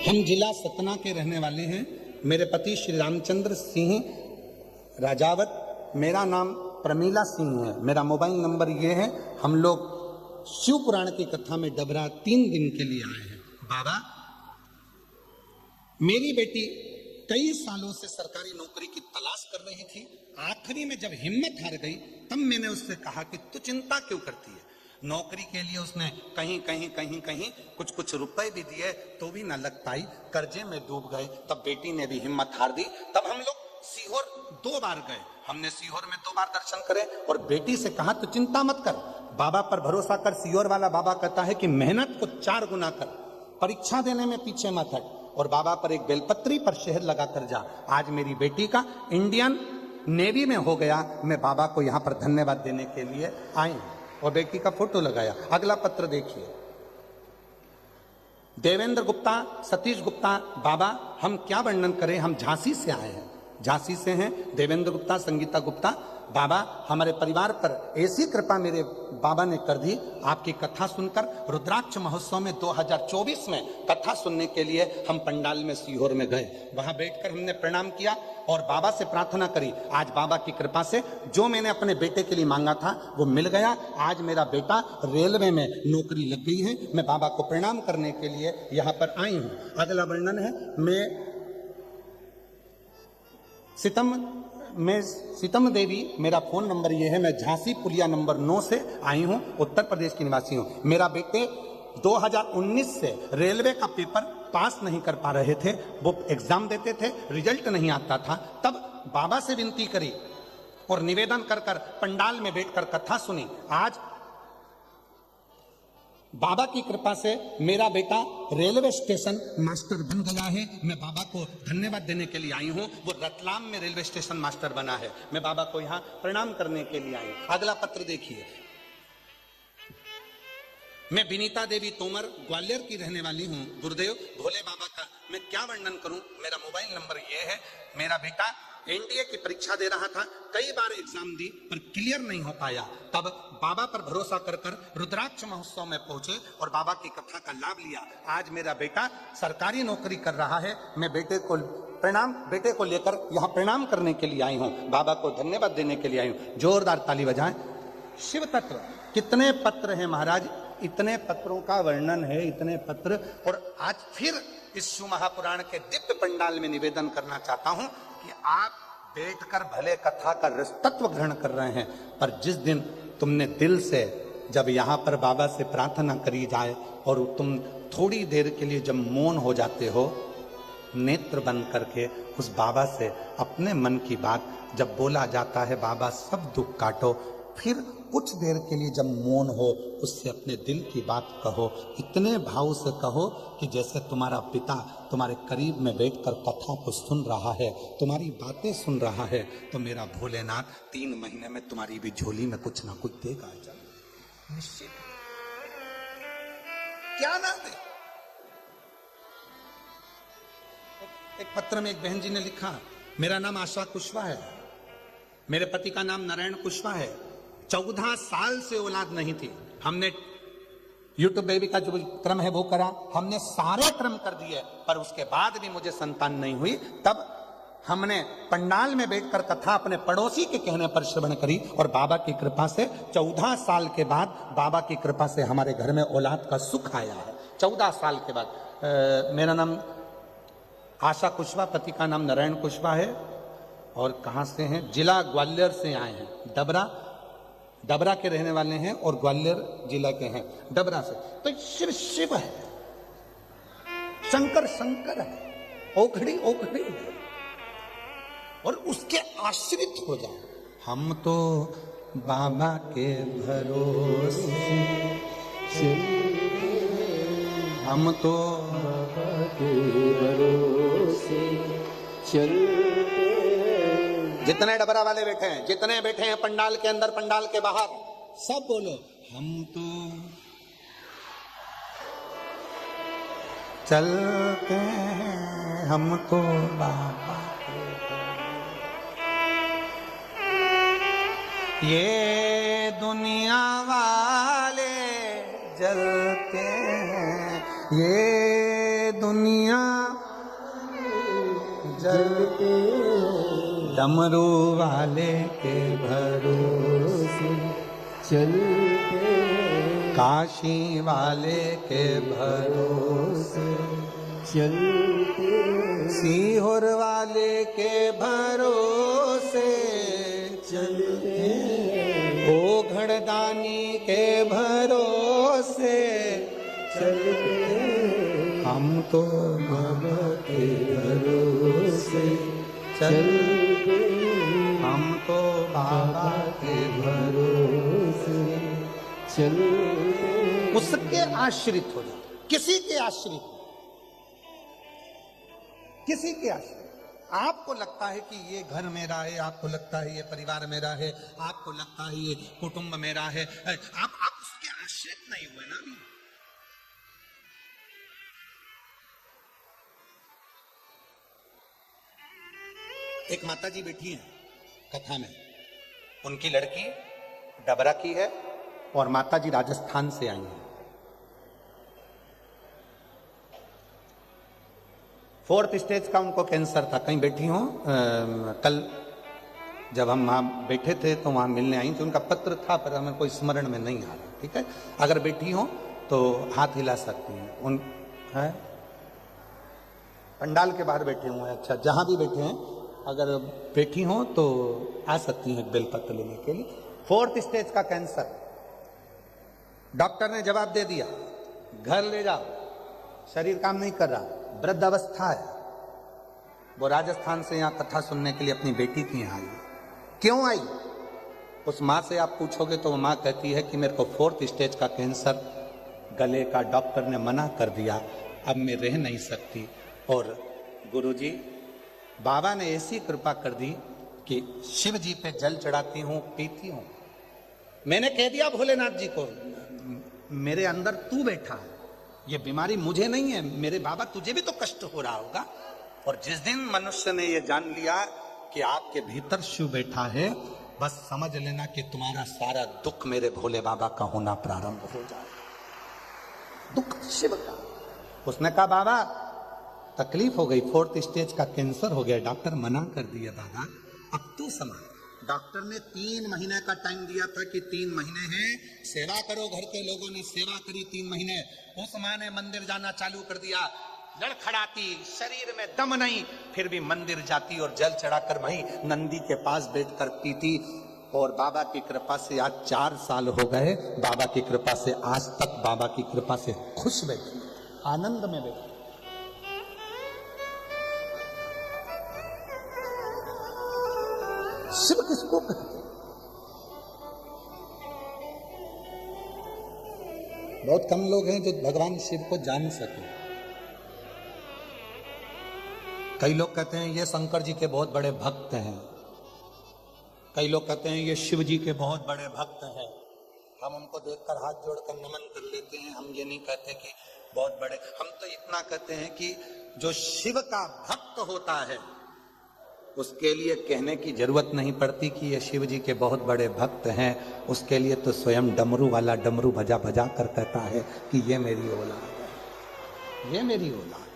हम जिला सतना के रहने वाले हैं। मेरे पति श्री रामचंद्र सिंह राजावत, मेरा नाम प्रमीला सिंह है। मेरा मोबाइल नंबर ये है। हम लोग शिव पुराण की कथा में डबरा 3 दिन के लिए आए हैं। बाबा, मेरी बेटी कई सालों से सरकारी नौकरी की तलाश कर रही थी। आखिरी में जब हिम्मत हार गई, तब मैंने उससे कहा कि तू चिंता क्यों करती है। नौकरी के लिए उसने कहीं कहीं कुछ रुपए भी दिए तो भी ना लग पाई, कर्जे में डूब गए। तब बेटी ने भी हिम्मत हार दी। तब हम लोग सीहोर 2 बार गए। हमने सीहोर में 2 बार दर्शन करे और बेटी से कहा तो चिंता मत कर, बाबा पर भरोसा कर। सीहोर वाला बाबा कहता है कि मेहनत को 4 गुना कर, परीक्षा देने में पीछे मत हट और बाबा पर एक बेलपत्री पर शहद लगा कर जा। आज मेरी बेटी का इंडियन नेवी में हो गया। मैं बाबा को यहाँ पर धन्यवाद देने के लिए आई हूं और बेटी का फोटो लगाया। अगला पत्र देखिए। देवेंद्र गुप्ता, सतीश गुप्ता, बाबा हम क्या वर्णन करें, हम झांसी से आए हैं। झांसी से हैं देवेंद्र गुप्ता, संगीता गुप्ता। बाबा, हमारे परिवार पर ऐसी कृपा मेरे बाबा ने कर दी, आपकी कथा सुनकर। रुद्राक्ष महोत्सव में 2024 में कथा सुनने के लिए हम पंडाल में सीहोर में गए। वहां बैठकर हमने प्रणाम किया और बाबा से प्रार्थना करी। आज बाबा की कृपा से जो मैंने अपने बेटे के लिए मांगा था वो मिल गया। आज मेरा बेटा रेलवे में नौकरी लग गई है। मैं बाबा को प्रणाम करने के लिए यहाँ पर आई हूँ। अगला वर्णन है, मैं सीतम देवी, मेरा फोन नंबर ये है। मैं झांसी पुलिया नंबर 9 से आई हूँ, उत्तर प्रदेश की निवासी हूँ। मेरा बेटे 2019 से रेलवे का पेपर पास नहीं कर पा रहे थे। वो एग्जाम देते थे, रिजल्ट नहीं आता था। तब बाबा से विनती करी और निवेदन कर कर पंडाल में बैठकर कथा सुनी। आज बाबा की कृपा से मेरा बेटा रेलवे स्टेशन मास्टर बन गया है। मैं बाबा को धन्यवाद देने के लिए आई हूँ। वो रतलाम में रेलवे स्टेशन मास्टर बना है। मैं बाबा को यहाँ प्रणाम करने के लिए आई हूँ। अगला पत्र देखिए। मैं विनीता देवी तोमर, ग्वालियर की रहने वाली हूँ। गुरुदेव, भोले बाबा का मैं क्या वर्णन करूं। मेरा मोबाइल नंबर ये है। मेरा बेटा एनडीए की परीक्षा दे रहा था, कई बार एग्जाम दी पर क्लियर नहीं हो पाया। तब बाबा पर भरोसा कर कर रुद्राक्ष महोत्सव में पहुंचे और बाबा की कथा का लाभ लिया। आज मेरा बेटा सरकारी नौकरी कर रहा है। मैं बेटे को लेकर यहाँ प्रणाम करने के लिए आई हूँ। बाबा को धन्यवाद देने के लिए आई हूँ। जोरदार ताली बजाएं। शिव तत्व, कितने पत्र हैं महाराज, इतने पत्रों का वर्णन है, इतने पत्र। और आज फिर इस शिव महापुराण के दिव्य पंडाल में निवेदन करना चाहता हूं कि आप बैठकर भले कथा का रसतत्व ग्रहण कर रहे हैं, पर जिस दिन तुमने दिल से जब यहाँ पर बाबा से प्रार्थना करी जाए और तुम थोड़ी देर के लिए जब मौन हो जाते हो, नेत्र बंद करके उस बाबा से अपने मन की बात जब बोला जाता है, बाबा सब दुख काटो, फिर कुछ देर के लिए जब मौन हो उससे अपने दिल की बात कहो, इतने भाव से कहो कि जैसे तुम्हारा पिता तुम्हारे करीब में बैठकर कथा को सुन रहा है, तुम्हारी बातें सुन रहा है, तो मेरा भोलेनाथ 3 महीने में तुम्हारी भी झोली में कुछ ना कुछ देगा। निश्चित क्या ना दे। एक पत्र में एक बहन जी ने लिखा, मेरा नाम आशा कुशवाहा है, मेरे पति का नाम नारायण कुशवाहा है, 14 साल से औलाद नहीं थी, हमने यूट्यूब बेबी का जो क्रम है वो करा, हमने सारे क्रम कर दिए, पर उसके बाद भी मुझे संतान नहीं हुई। तब हमने पंडाल में बैठकर कथा अपने पड़ोसी के कहने पर श्रवण करी और बाबा की कृपा से 14 साल के बाद बाबा की कृपा से हमारे घर में औलाद का सुख आया है। 14 साल के बाद। मेरा नाम आशा कुशवाहा, पति का नाम नारायण कुशवाहा है, और कहाँ से हैं? जिला ग्वालियर से आए हैं, डबरा के रहने वाले हैं और ग्वालियर जिला के हैं, डबरा से। तो शिव शिव है, शंकर शंकर है, ओखड़ी ओखड़ी है, और उसके आश्रित हो जाओ। हम तो बाबा के भरोसे, हम तो बाबा के भरोसे चलते। जितने डबरा वाले बैठे हैं, जितने बैठे हैं पंडाल के अंदर, पंडाल के बाहर, सब बोलो, हम तो चलते हैं, हम तो बाबा के। ये दुनिया वाले जलते हैं, ये दुनिया जलते, डमरू वाले के भरोसे चलते, काशी वाले के भरोसे चलते, सीहोर वाले के भरोसे चलते, ओ घड़दानी के भरोसे चलते, हम तो बाबा के भरोसे चलते, हम तो बाबा के भरोसे चलते। उसके आश्रित हो जाओ, किसी के आश्रित, किसी के आश्रित। आपको लगता है कि ये घर मेरा है, आपको लगता है ये परिवार मेरा है, आपको लगता है ये कुटुंब मेरा है, आप उसके आश्रित नहीं हुए ना। एक माता जी बैठी हैं कथा में, उनकी लड़की डबरा की है और माता जी राजस्थान से आई हैं। 4th स्टेज का उनको कैंसर था। कहीं बैठी हो, कल जब हम वहां बैठे थे तो वहां मिलने आई थी, उनका पत्र था पर हमें कोई स्मरण में नहीं आ रहा। ठीक है, अगर बैठी हो तो हाथ हिला सकती हैं। उन है पंडाल के बाहर बैठे हुए हैं, अच्छा जहां भी बैठे हैं, अगर बैठी हो तो आ सकती हैं बेलपत्र लेने के लिए। 4th स्टेज का कैंसर, डॉक्टर ने जवाब दे दिया घर ले जाओ, शरीर काम नहीं कर रहा, वृद्ध अवस्था है। वो राजस्थान से यहाँ कथा सुनने के लिए अपनी बेटी की यहाँ आई। क्यों आई? उस माँ से आप पूछोगे तो वो माँ कहती है कि मेरे को 4th स्टेज का कैंसर, गले का डॉक्टर ने मना कर दिया, अब मैं रह नहीं सकती। और गुरुजी बाबा ने ऐसी कृपा कर दी कि शिव जी पे जल चढ़ाती हूँ, पीती हूँ। मैंने कह दिया भोलेनाथ जी को, मेरे अंदर तू बैठा है, ये बीमारी मुझे नहीं है, मेरे बाबा तुझे भी तो कष्ट हो रहा होगा। और जिस दिन मनुष्य ने ये जान लिया कि आपके भीतर शिव बैठा है, बस समझ लेना कि तुम्हारा सारा दुख मेरे भोले बाबा का होना प्रारंभ हो जाएगा। दुख शिव का। उसने कहा बाबा तकलीफ हो गई, 4th स्टेज का कैंसर हो गया, डॉक्टर मना कर दिया बाबा, अब तू समझ। डॉक्टर ने 3 महीने का टाइम दिया था कि 3 महीने हैं, सेवा करो। घर के लोगों ने सेवा करी 3 महीने। उस माँ ने मंदिर जाना चालू कर दिया, लड़खड़ाती, शरीर में दम नहीं, फिर भी मंदिर जाती और जल चढ़ाकर वहीं नंदी के पास बैठकर पीती। और बाबा की कृपा से आज 4 साल हो गए, बाबा की कृपा से आज तक बाबा की कृपा से खुश बैठी, आनंद में बैठी। शिव किसको कहते हैं? बहुत कम लोग हैं जो भगवान शिव को जान सके। कई लोग कहते हैं ये शंकर जी के बहुत बड़े भक्त हैं, कई लोग कहते हैं ये शिव जी के बहुत बड़े भक्त हैं। हम उनको देखकर हाथ जोड़कर नमन कर लेते हैं। हम ये नहीं कहते कि बहुत बड़े, हम तो इतना कहते हैं कि जो शिव का भक्त होता है उसके लिए कहने की जरूरत नहीं पड़ती कि ये शिव जी के बहुत बड़े भक्त हैं। उसके लिए तो स्वयं डमरू वाला डमरू बजा बजा कर कहता है कि ये मेरी औलाद है, ये मेरी औलाद है।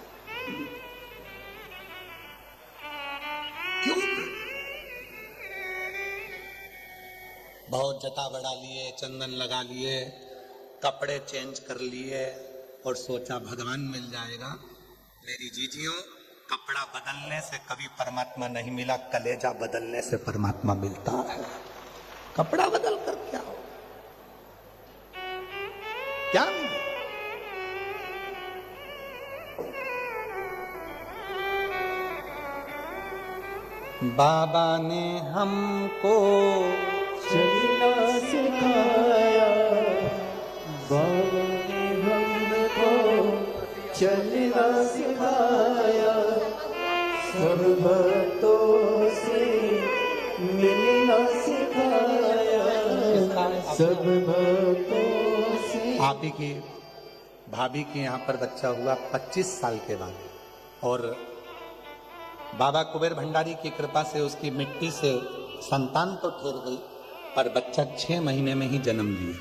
क्यों? बहुत जटा बढ़ा लिए, चंदन लगा लिए, कपड़े चेंज कर लिए और सोचा भगवान मिल जाएगा। मेरी जीजियों, कपड़ा बदलने से कभी परमात्मा नहीं मिला, कलेजा बदलने से परमात्मा मिलता है। कपड़ा बदल कर क्या हो, क्या मिले? बाबा ने हमको चलना सिखाया, बाबा ने हमको चलना सिखाया, सब भक्तों से मिलना सिखाया, सब भक्तों से। आप ही की भाभी के यहाँ पर बच्चा हुआ 25 साल के बाद, और बाबा कुबेर भंडारी की कृपा से उसकी मिट्टी से संतान तो ठहर गई, पर बच्चा 6 महीने में ही जन्म लिया।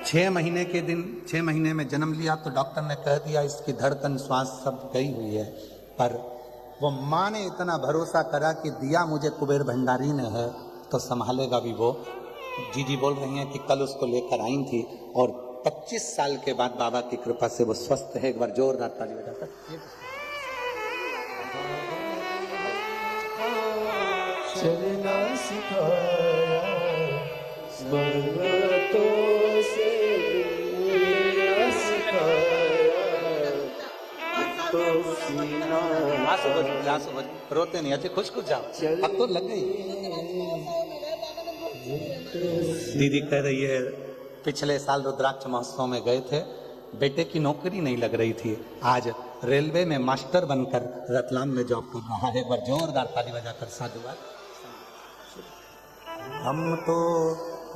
6 महीने के दिन, 6 महीने में जन्म लिया तो डॉक्टर ने कह दिया इसकी धड़कन श्वास सब गई हुई है। पर वो माँ ने इतना भरोसा करा कि दिया मुझे कुबेर भंडारी ने है तो संभालेगा भी वो। जीजी बोल रही हैं कि कल उसको लेकर आई थी और 25 साल के बाद बाबा की कृपा से वो स्वस्थ है। एक बार जोरदार ताली बजाकर। चलना सिखाया, भक्तों से मिलना सिखाया, तो सीना रोते नहीं, अच्छे खुश खुश जाओ, अब तो लग गई। दीदी कह रही है पिछले साल रुद्राक्ष महोत्सव में गए थे, बेटे की नौकरी नहीं लग रही थी, आज रेलवे में मास्टर बनकर रतलाम में जॉब कर रहा है। एक बार जोरदार ताली बजाकर साधुवाद। हम तो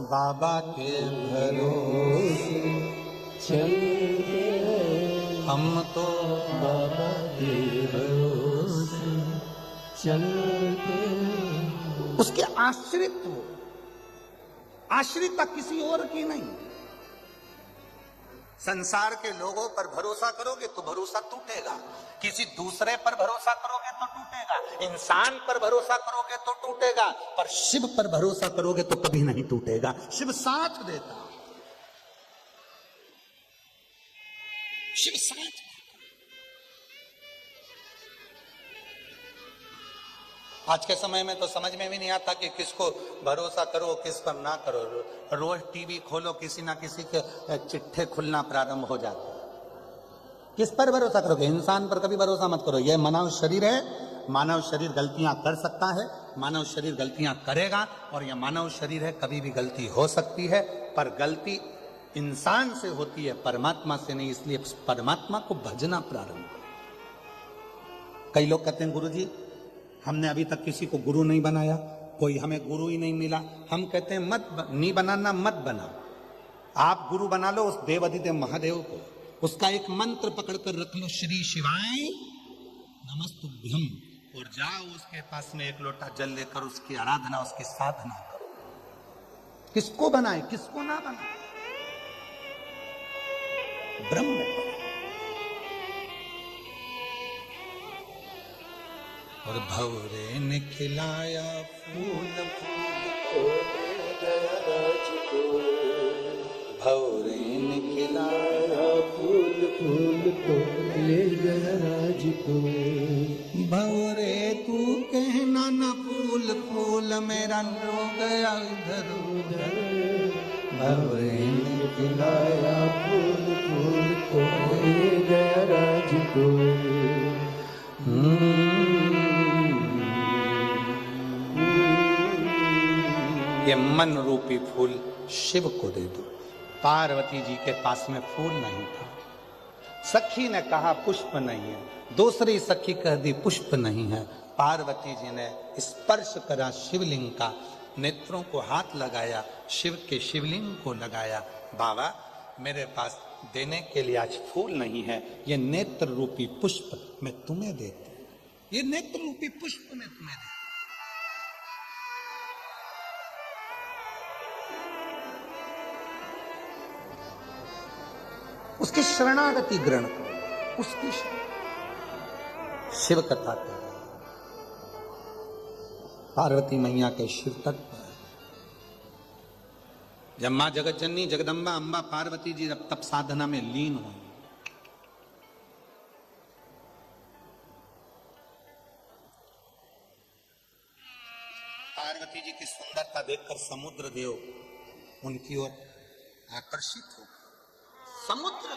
बाबा के भरोसे चलते हैं, हम तो बाबा के भरोसे चलते हैं। उसके आश्रित हो, आश्रितता किसी और की नहीं। संसार के लोगों पर भरोसा करोगे तो भरोसा टूटेगा, किसी दूसरे पर भरोसा करोगे तो टूटेगा, इंसान पर भरोसा करोगे तो टूटेगा, पर शिव पर भरोसा करोगे तो कभी नहीं टूटेगा। शिव साथ देता, शिव साथ देता। आज के समय में तो समझ में भी नहीं आता कि किसको भरोसा करो किस पर ना करो। रोज टीवी खोलो, किसी ना किसी के चिट्ठे खुलना प्रारंभ हो जाते। किस पर भरोसा करोगे? इंसान पर कभी भरोसा मत करो। यह मानव शरीर है, मानव शरीर गलतियां कर सकता है, मानव शरीर गलतियां करेगा, और यह मानव शरीर है, कभी भी गलती हो सकती है, पर गलती इंसान से होती है, परमात्मा से नहीं। इसलिए परमात्मा को भजना प्रारंभ करो। कई लोग कहते हैं गुरुजी हमने अभी तक किसी को गुरु नहीं बनाया, कोई हमें गुरु ही नहीं मिला। हम कहते हैं नहीं बनाना, मत बनाओ। आप गुरु बना लो उस देवाधिदेव महादेव को, उसका एक मंत्र पकड़कर रख लो, श्री शिवाय नमस्तुभ्यम, और जाओ उसके पास में एक लोटा जल लेकर उसकी आराधना, उसकी साधना करो। किसको बनाए, किसको ना बनाए, ब्रह्म। और भवरे ने खिलाया फूल फूल को, भवरे ने खिलाया फूल फूल को ले गया राज को। भवरे तू कहना न फूल फूल, मेरा रो गया इधर उधर। भवरे ने खिलाया फूल फूल को ले गया राज को। ये मन रूपी फूल शिव को दे दो। पार्वती जी के पास में फूल नहीं था। सखी ने कहा पुष्प नहीं है, दूसरी सखी कह दी पुष्प नहीं है। पार्वती जी ने स्पर्श करा शिवलिंग का, नेत्रों को हाथ लगाया, शिव के शिवलिंग को लगाया। बाबा मेरे पास देने के लिए आज फूल नहीं है, ये नेत्र रूपी पुष्प मैं तुम्हें देती हूं, ये नेत्र रूपी पुष्प मैं तुम्हें देती। उसकी शरणागति ग्रहण करो, उसकी शिव कथा करो। पार्वती मैया के शिव तट पर जब मां जगत जननी जगदम्बा अंबा पार्वती जी जब तप साधना में लीन हुई, पार्वती जी की सुंदरता देखकर समुद्र देव उनकी ओर आकर्षित हो। समुद्र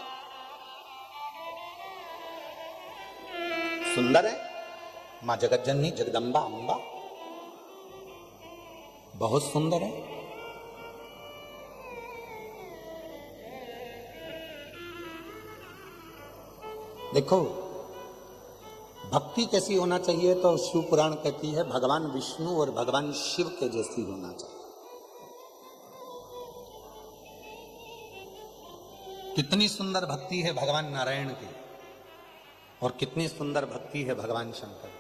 सुंदर है, मां जगत जननी जगदम्बा अंबा बहुत सुंदर है। देखो भक्ति कैसी होना चाहिए, तो शिव पुराण कहती है भगवान विष्णु और भगवान शिव के जैसी होना चाहिए। कितनी सुंदर भक्ति है भगवान नारायण की, और कितनी सुंदर भक्ति है भगवान शंकर।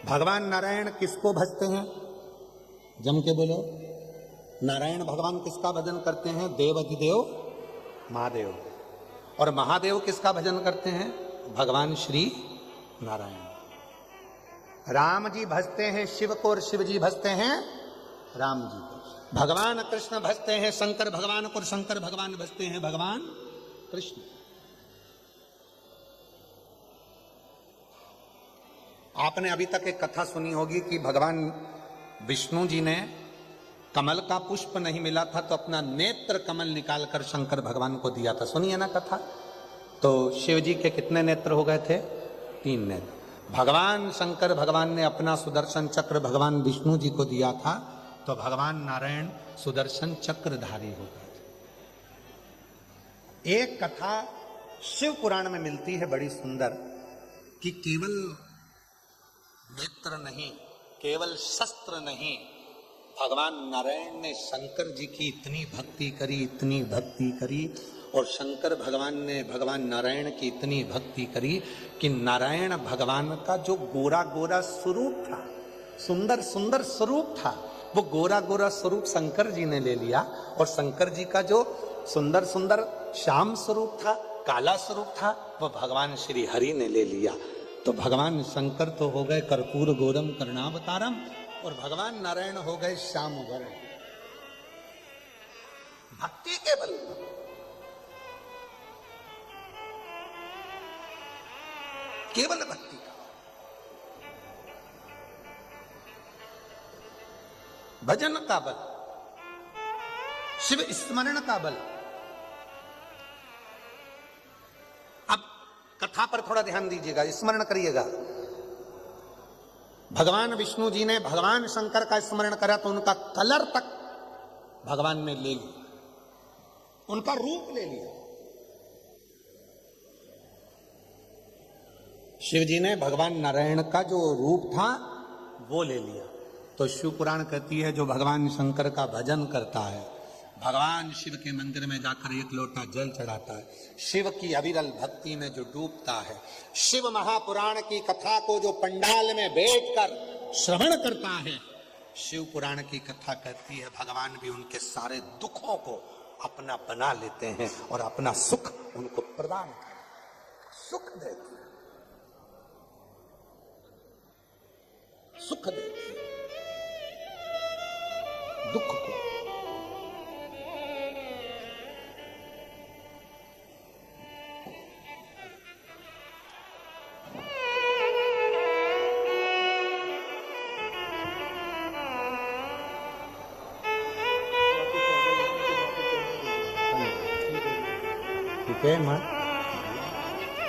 भगवान नारायण किसको भजते हैं? जम के बोलो। नारायण भगवान किसका भजन करते हैं? देवाधिदेव महादेव। और महादेव किसका भजन करते हैं? भगवान श्री नारायण। राम जी भजते हैं शिव को और शिव जी भजते हैं राम जी को। भगवान कृष्ण भजते हैं शंकर भगवान को और शंकर भगवान भजते हैं भगवान कृष्ण। आपने अभी तक एक कथा सुनी होगी कि भगवान विष्णु जी ने कमल का पुष्प नहीं मिला था तो अपना नेत्र कमल निकालकर शंकर भगवान को दिया था। सुनिए ना कथा। तो शिव जी के कितने नेत्र हो गए थे? 3 नेत्र। भगवान शंकर भगवान ने अपना सुदर्शन चक्र भगवान विष्णु जी को दिया था, तो भगवान नारायण सुदर्शन चक्रधारी हो गए थे। एक कथा शिव पुराण में मिलती है बड़ी सुंदर, कि केवल नेत्र नहीं, केवल शस्त्र नहीं, भगवान नारायण ने शंकर जी की इतनी भक्ति करी, इतनी भक्ति करी, और शंकर भगवान ने भगवान नारायण की इतनी भक्ति करी कि नारायण भगवान का जो गोरा गोरा स्वरूप था, सुंदर सुंदर स्वरूप था, वो गोरा गोरा स्वरूप शंकर जी ने ले लिया, और शंकर जी का जो सुंदर सुंदर श्याम स्वरूप था, काला स्वरूप था, वो भगवान श्री हरि ने ले लिया। तो भगवान शंकर तो हो गए कर्पूर गौरम कर्णावतारम, और भगवान नारायण हो गए श्याम वर्ण। भक्ति के बल, केवल भक्ति का, भजन का बल, शिव स्मरण का बल। अब कथा पर थोड़ा ध्यान दीजिएगा, स्मरण करिएगा। भगवान विष्णु जी ने भगवान शंकर का स्मरण करा तो उनका कलर तक भगवान ने ले लिया, उनका रूप ले लिया। शिव जी ने भगवान नारायण का जो रूप था वो ले लिया। तो शिव पुराण कहती है जो भगवान शंकर का भजन करता है, भगवान शिव के मंदिर में जाकर एक लोटा जल चढ़ाता है, शिव की अविरल भक्ति में जो डूबता है, शिव महापुराण की कथा को जो पंडाल में बैठकर श्रवण करता है, शिव पुराण की कथा कहती है भगवान भी उनके सारे दुखों को अपना बना लेते हैं और अपना सुख उनको प्रदान करते हैं, सुख देते हैं, सुख देते हैं, दुख को। ठीक है माँ,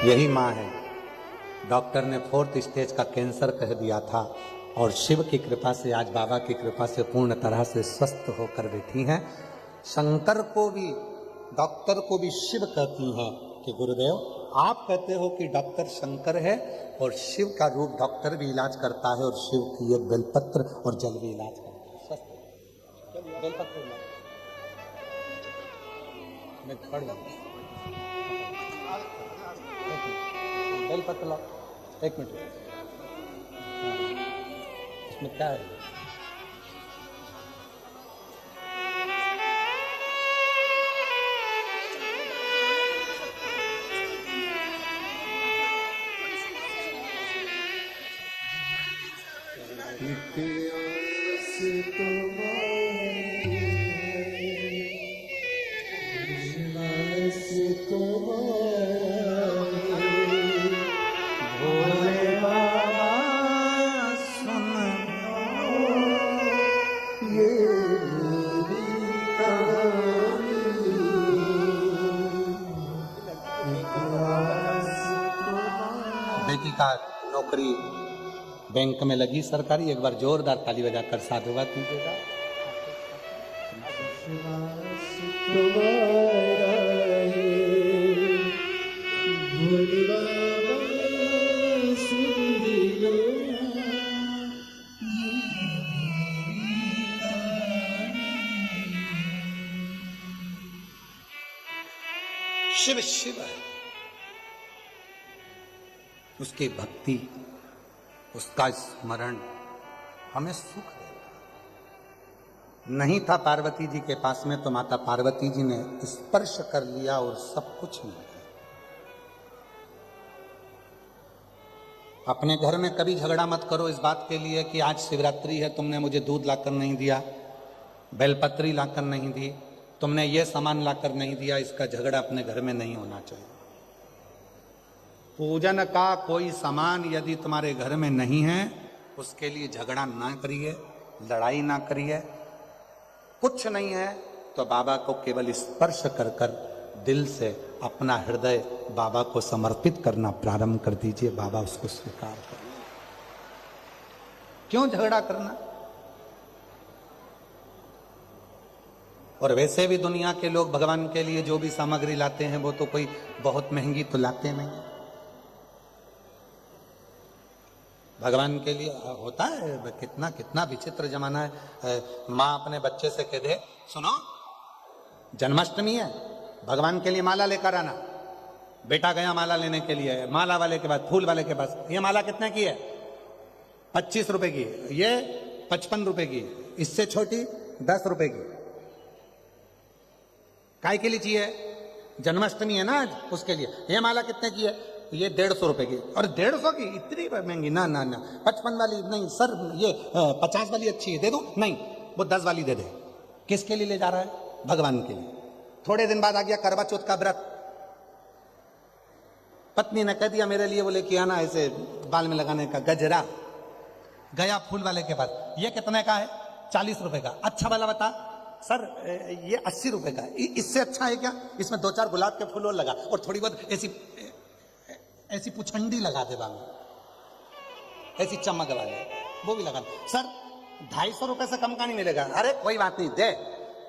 यही माँ है। डॉक्टर ने 4th स्टेज का कैंसर कह दिया था और शिव की कृपा से, आज बाबा की कृपा से पूर्ण तरह से स्वस्थ होकर बैठी हैं। शंकर को भी, डॉक्टर को भी शिव कहती हैं कि गुरुदेव आप कहते हो कि डॉक्टर शंकर है, और शिव का रूप डॉक्टर भी इलाज करता है, और शिव की ये बेलपत्र और जल भी इलाज करता है। स्वस्थ बेलपत्र मैं पढ़ बेलपत्र लो, एक मिनट। इसमें क्या है? बेटी का नौकरी बैंक में लगी सरकारी, एक बार जोरदार ताली बजाकर साधुवाद कीजिएगा। शिव शिव है, उसकी भक्ति, उसका स्मरण हमें सुख देता। नहीं था पार्वती जी के पास में तो माता पार्वती जी ने स्पर्श कर लिया और सब कुछ मिल गया। अपने घर में कभी झगड़ा मत करो इस बात के लिए कि आज शिवरात्रि है, तुमने मुझे दूध लाकर नहीं दिया, बेलपत्री लाकर नहीं दी, तुमने ये सामान लाकर नहीं दिया। इसका झगड़ा अपने घर में नहीं होना चाहिए। पूजन का कोई सामान यदि तुम्हारे घर में नहीं है, उसके लिए झगड़ा ना करिए, लड़ाई ना करिए। कुछ नहीं है तो बाबा को केवल स्पर्श कर कर दिल से अपना हृदय बाबा को समर्पित करना प्रारंभ कर दीजिए। बाबा उसको स्वीकार कर। क्यों झगड़ा करना? और वैसे भी दुनिया के लोग भगवान के लिए जो भी सामग्री लाते हैं वो तो कोई बहुत महंगी तो लाते नहीं। भगवान के लिए होता है, कितना कितना विचित्र जमाना है। माँ अपने बच्चे से कह दे, सुनो जन्माष्टमी है, भगवान के लिए माला लेकर आना। बेटा गया माला लेने के लिए, माला वाले के पास, फूल वाले के पास, ये माला कितने की है? 25 रुपए की, ये 55 रुपए की, इससे छोटी 10 रुपए की। काय के लिए चाहिए? जन्माष्टमी है ना आज, उसके लिए। ये माला कितने की है? ये 150 रुपए की। और 150 की इतनी महंगी? ना ना ना, 55 वाली नहीं सर, ये 50 वाली अच्छी है, दे दो। नहीं, वो 10 वाली दे दे। किसके लिए ले जा रहा है? भगवान के लिए। थोड़े दिन बाद आ गया करवा चौथ का व्रत, पत्नी ने कह दिया मेरे लिए वो लेके आना ऐसे बाल में लगाने का गजरा। गया फूल वाले के पास, ये कितने का है? 40 रुपए का। अच्छा वाला बता। सर ये 80 रुपए का। इससे अच्छा है क्या? इसमें 2-4 गुलाब के फूल और लगा, और थोड़ी बहुत ऐसी पुछंडी लगा दे बाल में, ऐसी चमक वाले, वो भी लगा दे। सर 250 रुपए से कम का नहीं मिलेगा। अरे कोई बात नहीं, दे।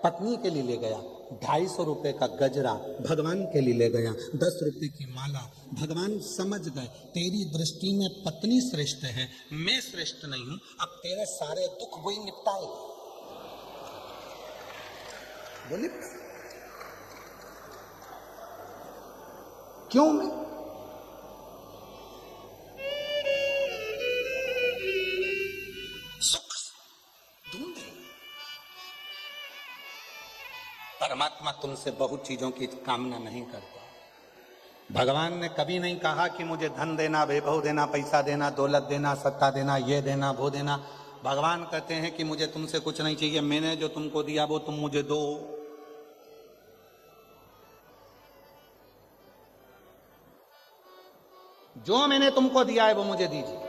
पत्नी के लिए ले गया 250 रुपए का गजरा, भगवान के लिए ले गया 10 रुपए की माला। भगवान समझ गए तेरी दृष्टि में पत्नी श्रेष्ठ है, मैं श्रेष्ठ नहीं हूं, अब तेरे सारे दुख वही निपटाएगा। बोले क्यों? मैं सुख ढूंढे। परमात्मा तुमसे बहुत चीजों की कामना नहीं करता। भगवान ने कभी नहीं कहा कि मुझे धन देना, वैभव देना, पैसा देना, दौलत देना, सत्ता देना, ये देना, वो देना। भगवान कहते हैं कि मुझे तुमसे कुछ नहीं चाहिए, मैंने जो तुमको दिया वो तुम मुझे दो। जो मैंने तुमको दिया है वो मुझे दीजिए।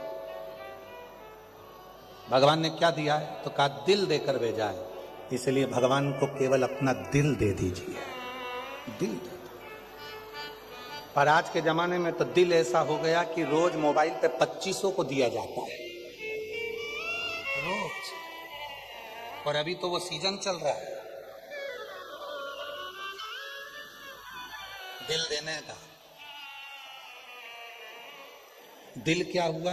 भगवान ने क्या दिया है? तो कहा दिल देकर भेजा है, इसलिए भगवान को केवल अपना दिल दे दीजिए। दिल दे। पर आज के जमाने में तो दिल ऐसा हो गया कि रोज मोबाइल पे 2500 को दिया जाता है। और अभी तो वो सीजन चल रहा है दिल देने का। दिल क्या हुआ?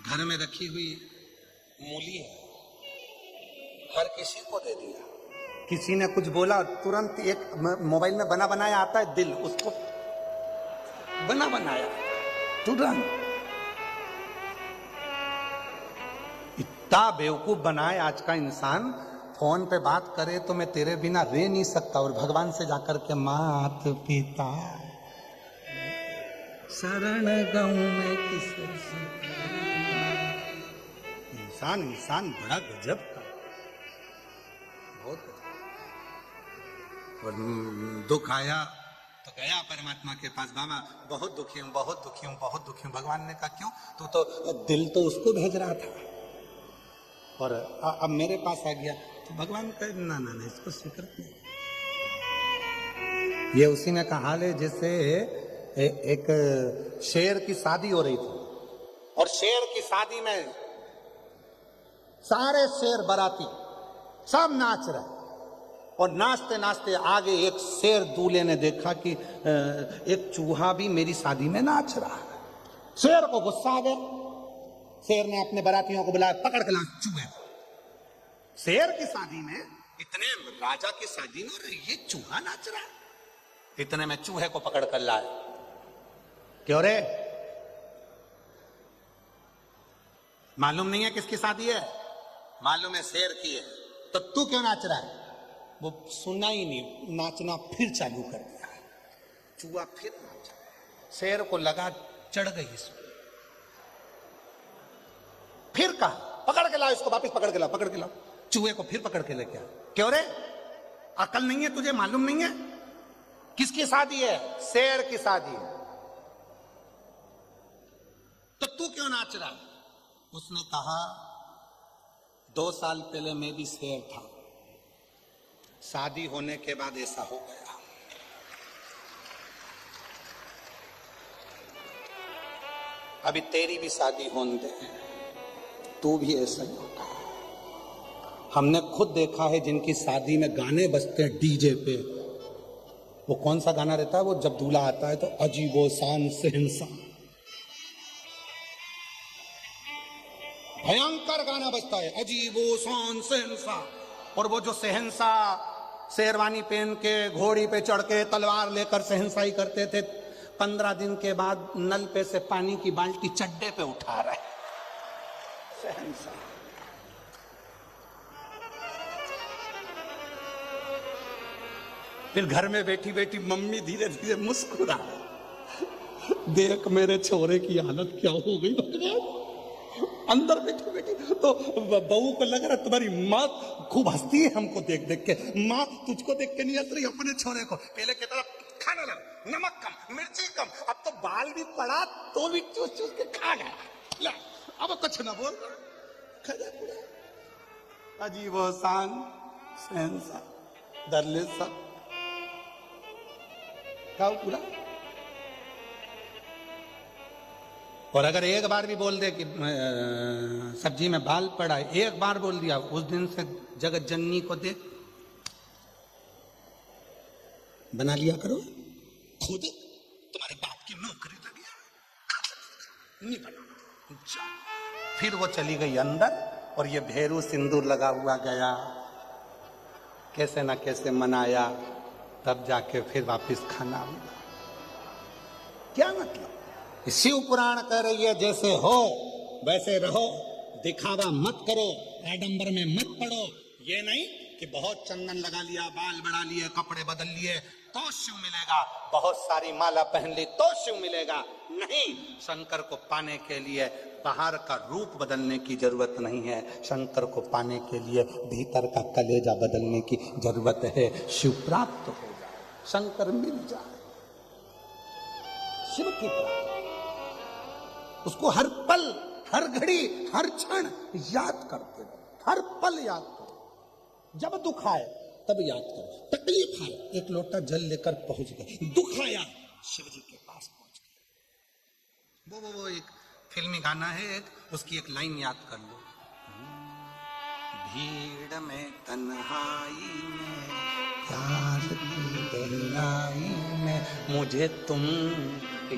घर में रखी हुई मूली है, हर किसी को दे दिया। किसी ने कुछ बोला, तुरंत एक मोबाइल में बना बनाया आता है दिल, उसको बना बनाया तुरंत। इतना बेवकूफ बनाए आज का इंसान। फोन पे बात करे तो मैं तेरे बिना रह नहीं सकता, और भगवान से जाकर के मात पिता शरण गहूं में किसे। इंसान बड़ा गजब का, बहुत गजब। और दुख आया तो गया परमात्मा के पास, बाबा बहुत दुखी हूं, बहुत दुखी हूं, बहुत दुखी हूं। भगवान ने कहा क्यों? तो दिल तो उसको भेज रहा था, और अब मेरे पास आ गया। तो भगवान कहे ना ना ना, इसको स्वीकृत नहीं। ये उसी ने कहा ले, जैसे एक शेर की शादी हो रही थी, और शेर की शादी में सारे शेर बाराती सब नाच रहे, और नाचते नाचते आगे एक शेर दूल्हे ने देखा कि एक चूहा भी मेरी शादी में नाच रहा है। शेर को गुस्सा आ गया। शेर ने अपने बारातियों को बुलाया, पकड़ के ला चूहे को। शेर की शादी में, इतने राजा की शादी में, और ये चूहा नाच रहा है। इतने में चूहे को पकड़ कर लाए। क्यों रे, मालूम नहीं है किसकी शादी है? मालूम है शेर की है। तो तू क्यों नाच रहा है? वो सुना ही नहीं, नाचना फिर चालू कर दिया। चूहा फिर नाचा। शेर को लगा चढ़ गई इसमें। फिर कहा पकड़ के लाओ इसको, वापस पकड़ के लाओ, पकड़ के लाओ। चूहे को फिर पकड़ के लेके आ। क्यों रे, अकल नहीं है तुझे? मालूम नहीं है किसकी शादी है? शेर की शादी है। तो तू क्यों नाच रहा? उसने कहा 2 साल पहले मैं भी शेर था, शादी होने के बाद ऐसा हो गया। अभी तेरी भी शादी होने दे, तू भी ऐसा ही होगा। हमने खुद देखा है जिनकी शादी में गाने बजते हैं डीजे पे। वो कौन सा गाना रहता है? वो जब दूल्हा आता है तो अजीबो शान शहंशाह, भयंकर गाना बजता है, अजीबो शान शहंशाह। और वो जो शहंशाह शेरवानी पहन के घोड़ी पे चढ़ के तलवार लेकर शहंशाही करते थे, 15 दिन के बाद नल पे से पानी की बाल्टी चड्डे पे उठा रहे शहंशाह। फिर घर में बैठी बैठी मम्मी धीरे धीरे मुस्कुरा, देख मेरे छोरे की हालत क्या हो गई भगवान। अंदर बैठी बैठी तो बहू को लग रहा तुम्हारी माँ खूब हंसती है हमको देख देख के। माँ तुझको देख के नहीं हंस रही, अपने छोरे को। पहले कहता था खाना ला, नमक कम, मिर्ची कम, अब तो बाल भी पड़ा तो भी चूस चूस के खा गया। ला, अब कुछ ना बोल, खजा पूरा अजीब व शान शहंशाह दरले सा खाओ पूरा। और अगर एक बार भी बोल दे कि सब्जी में बाल पड़ा है, एक बार बोल दिया, उस दिन से जगत जननी को देख बना लिया करो। खुद तुम्हारे बाप की नौकरी लगी नहीं बना। फिर वो चली गई अंदर, और ये भेरू सिंदूर लगा हुआ गया, कैसे ना कैसे मनाया, तब जाके फिर वापस खाना हुआ। क्या मतलब? शिव पुराण कह रही है जैसे हो वैसे रहो, दिखावा मत करो, आडंबर में मत पड़ो। ये नहीं कि बहुत चंदन लगा लिया, बाल बढ़ा लिए, कपड़े बदल लिए तो शिव मिलेगा, बहुत सारी माला पहन ली तो शिव मिलेगा। नहीं, शंकर को पाने के लिए बाहर का रूप बदलने की जरूरत नहीं है। शंकर को पाने के लिए भीतर का कलेजा बदलने की जरूरत है। शिव प्राप्त हो जाए, शंकर मिल जाए, शिव की प्राप्ति। उसको हर पल, हर घड़ी, हर क्षण याद करते रहो, हर पल याद करो। जब दुख आए तब याद करो, तकलीफ आए एक लोटा जल लेकर पहुंच गए, दुख आया शिव जी के पास पहुंच गए। वो एक फिल्मी गाना है एक, उसकी एक लाइन याद कर लो। भीड़ में तन्हाई में प्यार की गहराई में मुझे तुम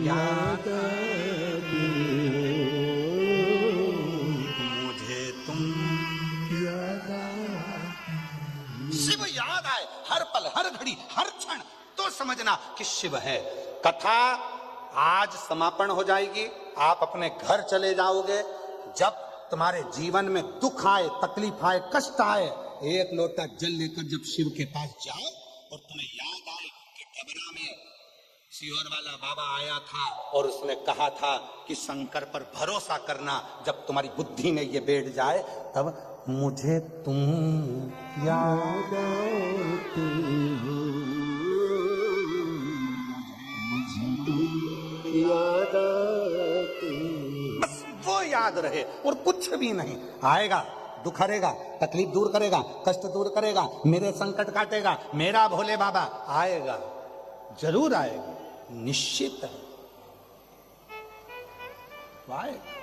याद मुझे तुम याद। शिव याद आए हर पल हर घड़ी हर क्षण तो समझना कि शिव है। कथा आज समापन हो जाएगी, आप अपने घर चले जाओगे। जब तुम्हारे जीवन में दुख आए, तकलीफ आए, कष्ट आए, एक लोटा जल लेकर जब शिव के पास जाओ और तुम्हें याद आए कि डबरा में सीहोर वाला बाबा आया था और उसने कहा था कि शंकर पर भरोसा करना, जब तुम्हारी बुद्धि में ये बैठ जाए तब मुझे तुम याद आती हो, मुझे तुम याद आती, बस वो याद रहे और कुछ भी नहीं। आएगा, दुख हरेगा, तकलीफ दूर करेगा, कष्ट दूर करेगा, मेरे संकट काटेगा, मेरा भोले बाबा आएगा, जरूर आएगा, निश्चित है आएगा।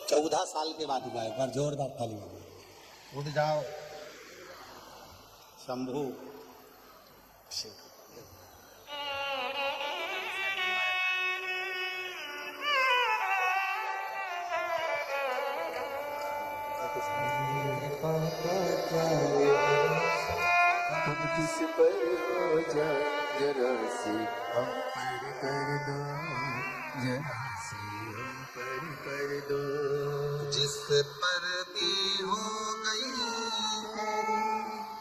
चौदह साल के बाद हुआ, एक बार जोरदार ताली बजाओ। उठ जाओ शंभू। किस पर हो जाए जरा सी हम पर कर दो, जरा सी हम पर कर दो, जिस पर भी हो गई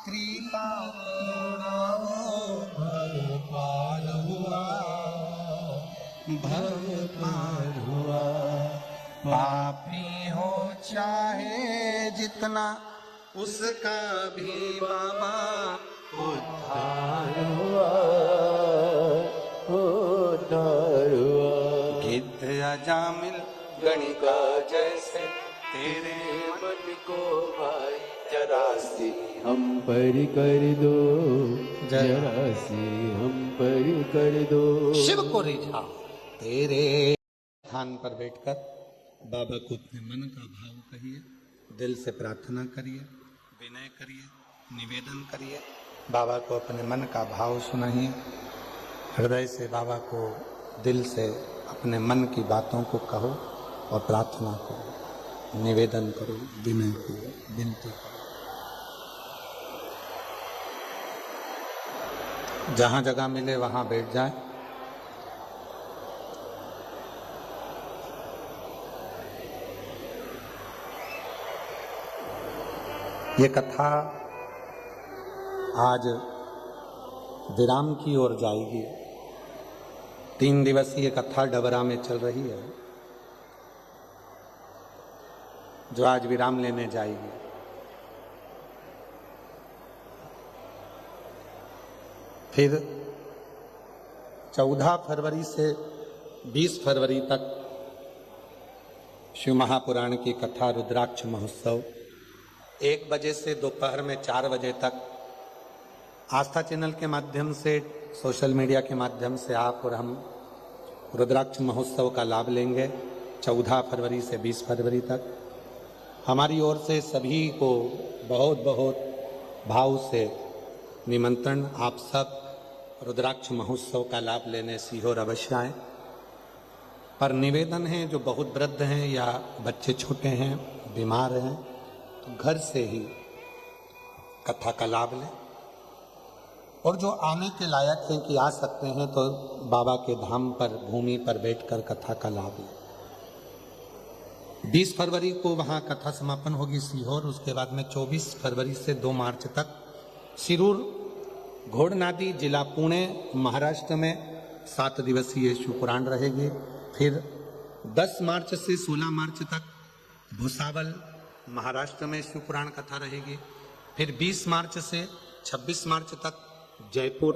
कृपा भगवान हुआ, भगवान हुआ। पापी हो चाहे जितना उसका भी बाबा उद्धार हुआ, उद्धार हुआ। गिद्ध अजामिल गणिका जैसे तेरे मन को भाई जरा सी हम पर कर दो, जरा सी हम पर कर दो। शिव को रिझा तेरे स्थान पर बैठकर बाबा को अपने मन का भाव कहिए, दिल से प्रार्थना करिए, विनय करिए, निवेदन करिए, बाबा को अपने मन का भाव सुनाइए, हृदय से बाबा को दिल से अपने मन की बातों को कहो और प्रार्थना करो, निवेदन करो, विनय करो, विनती करो। जहां जगह मिले वहां बैठ जाए। ये कथा आज विराम की ओर जाएगी। 3 दिवसीय कथा डबरा में चल रही है, जो आज विराम लेने जाएगी। फिर 14 फरवरी से 20 फरवरी तक शिव महापुराण की कथा रुद्राक्ष महोत्सव 1 बजे से दोपहर में 4 बजे तक आस्था चैनल के माध्यम से, सोशल मीडिया के माध्यम से आप और हम रुद्राक्ष महोत्सव का लाभ लेंगे। 14 फरवरी से 20 फरवरी तक हमारी ओर से सभी को बहुत बहुत भाव से निमंत्रण। आप सब रुद्राक्ष महोत्सव का लाभ लेने सीहोर अवश्य आएं। पर निवेदन है, जो बहुत वृद्ध हैं या बच्चे छोटे हैं, बीमार हैं, तो घर से ही कथा का लाभ लें। और जो आने के लायक हैं कि आ सकते हैं, तो बाबा के धाम पर, भूमि पर बैठकर कथा का लाभ लें। 20 फरवरी को वहाँ कथा समापन होगी सीहोर। उसके बाद में 24 फरवरी से 2 मार्च तक सिरूर घोड़नादी जिला पुणे महाराष्ट्र में 7 दिवसीय शिवपुराण रहेगी। फिर 10 मार्च से 16 मार्च तक भुसावल महाराष्ट्र में शिव पुराण कथा रहेगी। फिर 20 मार्च से 26 मार्च तक जयपुर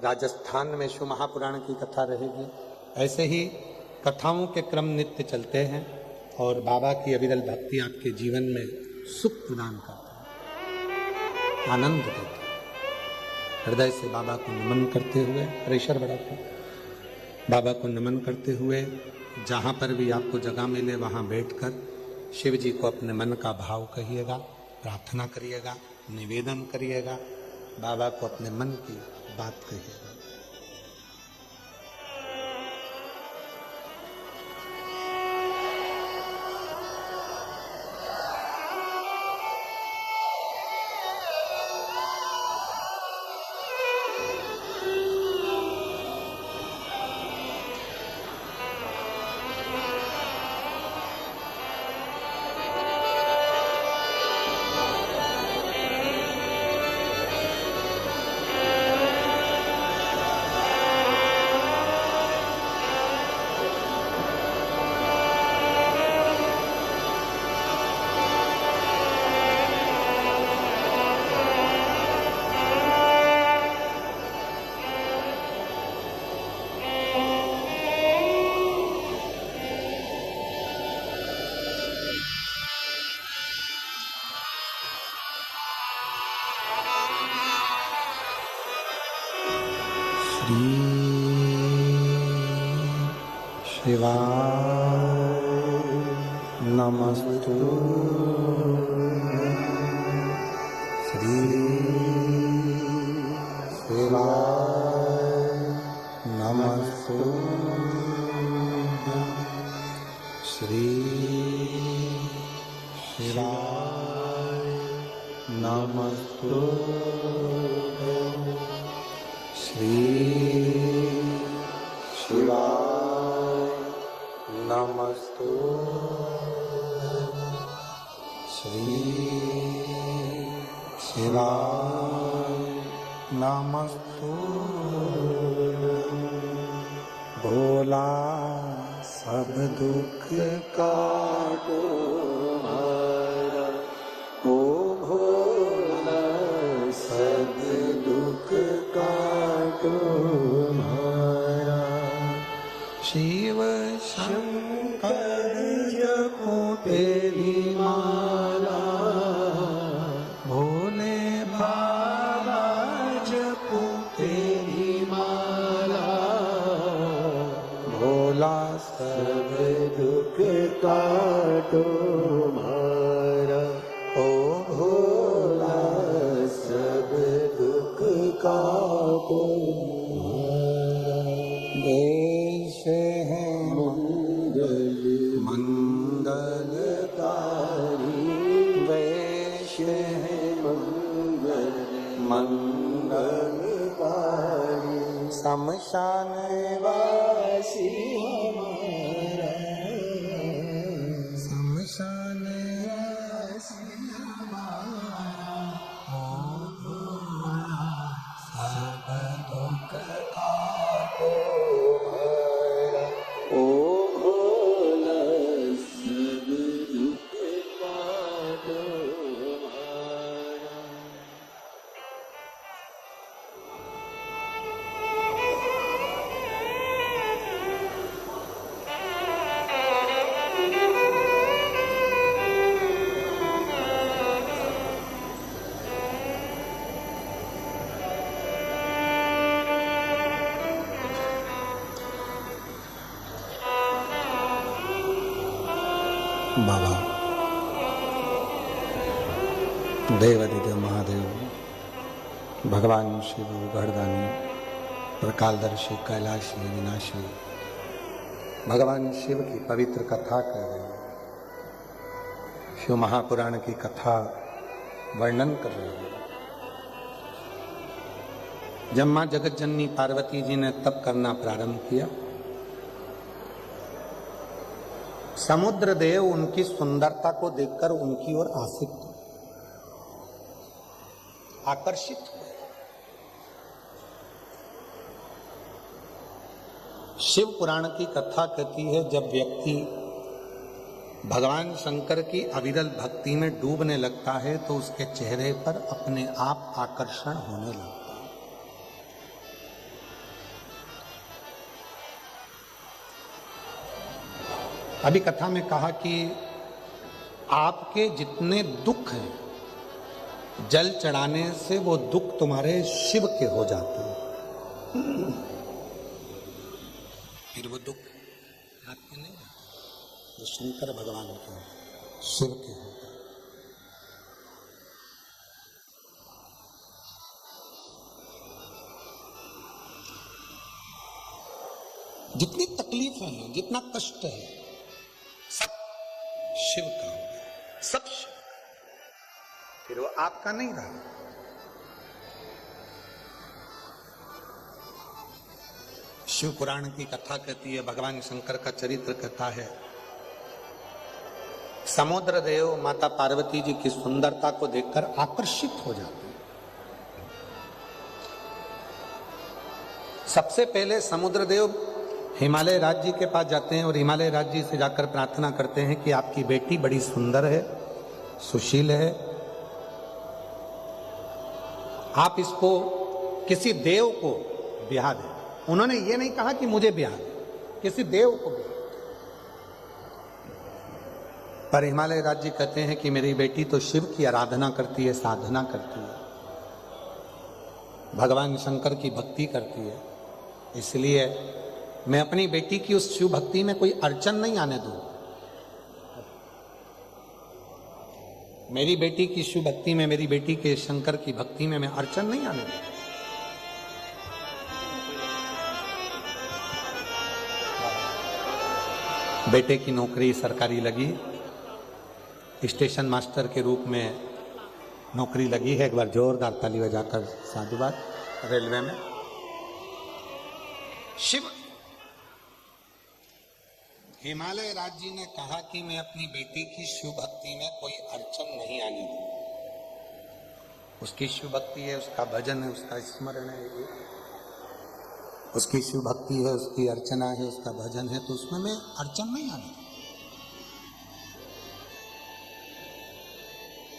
राजस्थान में शिव महापुराण की कथा रहेगी। ऐसे ही कथाओं के क्रम नित्य चलते हैं और बाबा की अविरल भक्ति आपके जीवन में सुख प्रदान करता है, आनंद देता है। हृदय से बाबा को नमन करते हुए, प्रेशर बढ़ाते बाबा को नमन करते हुए जहाँ पर भी आपको जगह मिले वहाँ बैठकर शिव जी को अपने मन का भाव कहिएगा, प्रार्थना करिएगा, निवेदन करिएगा, बाबा को अपने मन की बात कहिएगा। शिवाय नमस्तु श्री शिवाय नमस्तु श्री शिवाय नमस्तु श्री शिवाय नमस्तु श्री शिवाय नमस्तु भोला सब दुख काटो हरा, ओ भोला सब दुख काटो हरा। शिव शंकर जपो तेरी माला, भोले बाबा जपो तेरी माला, भोला सब दुख काटो हमारा, ओ भोला सब दुख काटो हमारा। देश है मंगलकारी, वेश है मंगलकारी, शमशान वासी हमारा, शमशान वासी हमारा, ओ भोला सब दुख काटो हमारा, ओ भोला सब दुख काटो हमारा। बाबा देवादिदेव महादेव, भगवान शिव गढ़दानी, प्रकालदर्शी, कैलाशी, विनाशी, भगवान शिव की पवित्र कथा कर रहे हैं। शिव महापुराण की कथा वर्णन कर रहे हैं। जब मां जगत जननी पार्वती जी ने तप करना प्रारंभ किया, समुद्र देव उनकी सुंदरता को देखकर उनकी ओर आकर्षित हुए। शिव पुराण की कथा कहती है, जब व्यक्ति भगवान शंकर की अविरल भक्ति में डूबने लगता है तो उसके चेहरे पर अपने आप आकर्षण होने लगता है। अभी कथा में कहा कि आपके जितने दुख हैं जल चढ़ाने से वो दुख तुम्हारे शिव के हो जाते हैं। फिर वो दुख आपके नहीं होते, वो शंकर भगवान के शिव के होते हैं। जितनी तकलीफें हैं, जितना कष्ट है, सब शिव का हो गया, सब शिव का। फिर वो आपका नहीं रहा। शिव पुराण की कथा कहती है, भगवान शंकर का चरित्र कहता है, समुद्र देव माता पार्वती जी की सुंदरता को देखकर आकर्षित हो जाते हैं। सबसे पहले समुद्र देव हिमालय राज्य के पास जाते हैं और हिमालय राज्य से जाकर प्रार्थना करते हैं कि आपकी बेटी बड़ी सुंदर है, सुशील है, आप इसको किसी देव को ब्याह दें। उन्होंने ये नहीं कहा कि मुझे ब्याह दे, किसी देव को ब्याह। पर हिमालय राज्य कहते हैं कि मेरी बेटी तो शिव की आराधना करती है, साधना करती है, भगवान शंकर की भक्ति करती है, इसलिए मैं अपनी बेटी की उस शिव भक्ति में कोई अड़चन नहीं आने दूं। मेरी बेटी की शिव भक्ति में, मेरी बेटी के शंकर की भक्ति में मैं अड़चन नहीं आने दूं। बेटे की नौकरी सरकारी लगी, स्टेशन मास्टर के रूप में नौकरी लगी है। एक बार जोरदार ताली बजाकर साधुवाद। रेलवे में शिव हिमालय राज्य ने कहा कि मैं अपनी बेटी की शिव भक्ति में कोई अड़चन नहीं आने दूं। उसकी शिव भक्ति है, उसका भजन है, उसका स्मरण है, उसकी शिव भक्ति है, उसकी अर्चना है, उसका भजन है, तो उसमें मैं अड़चन नहीं आने दूं।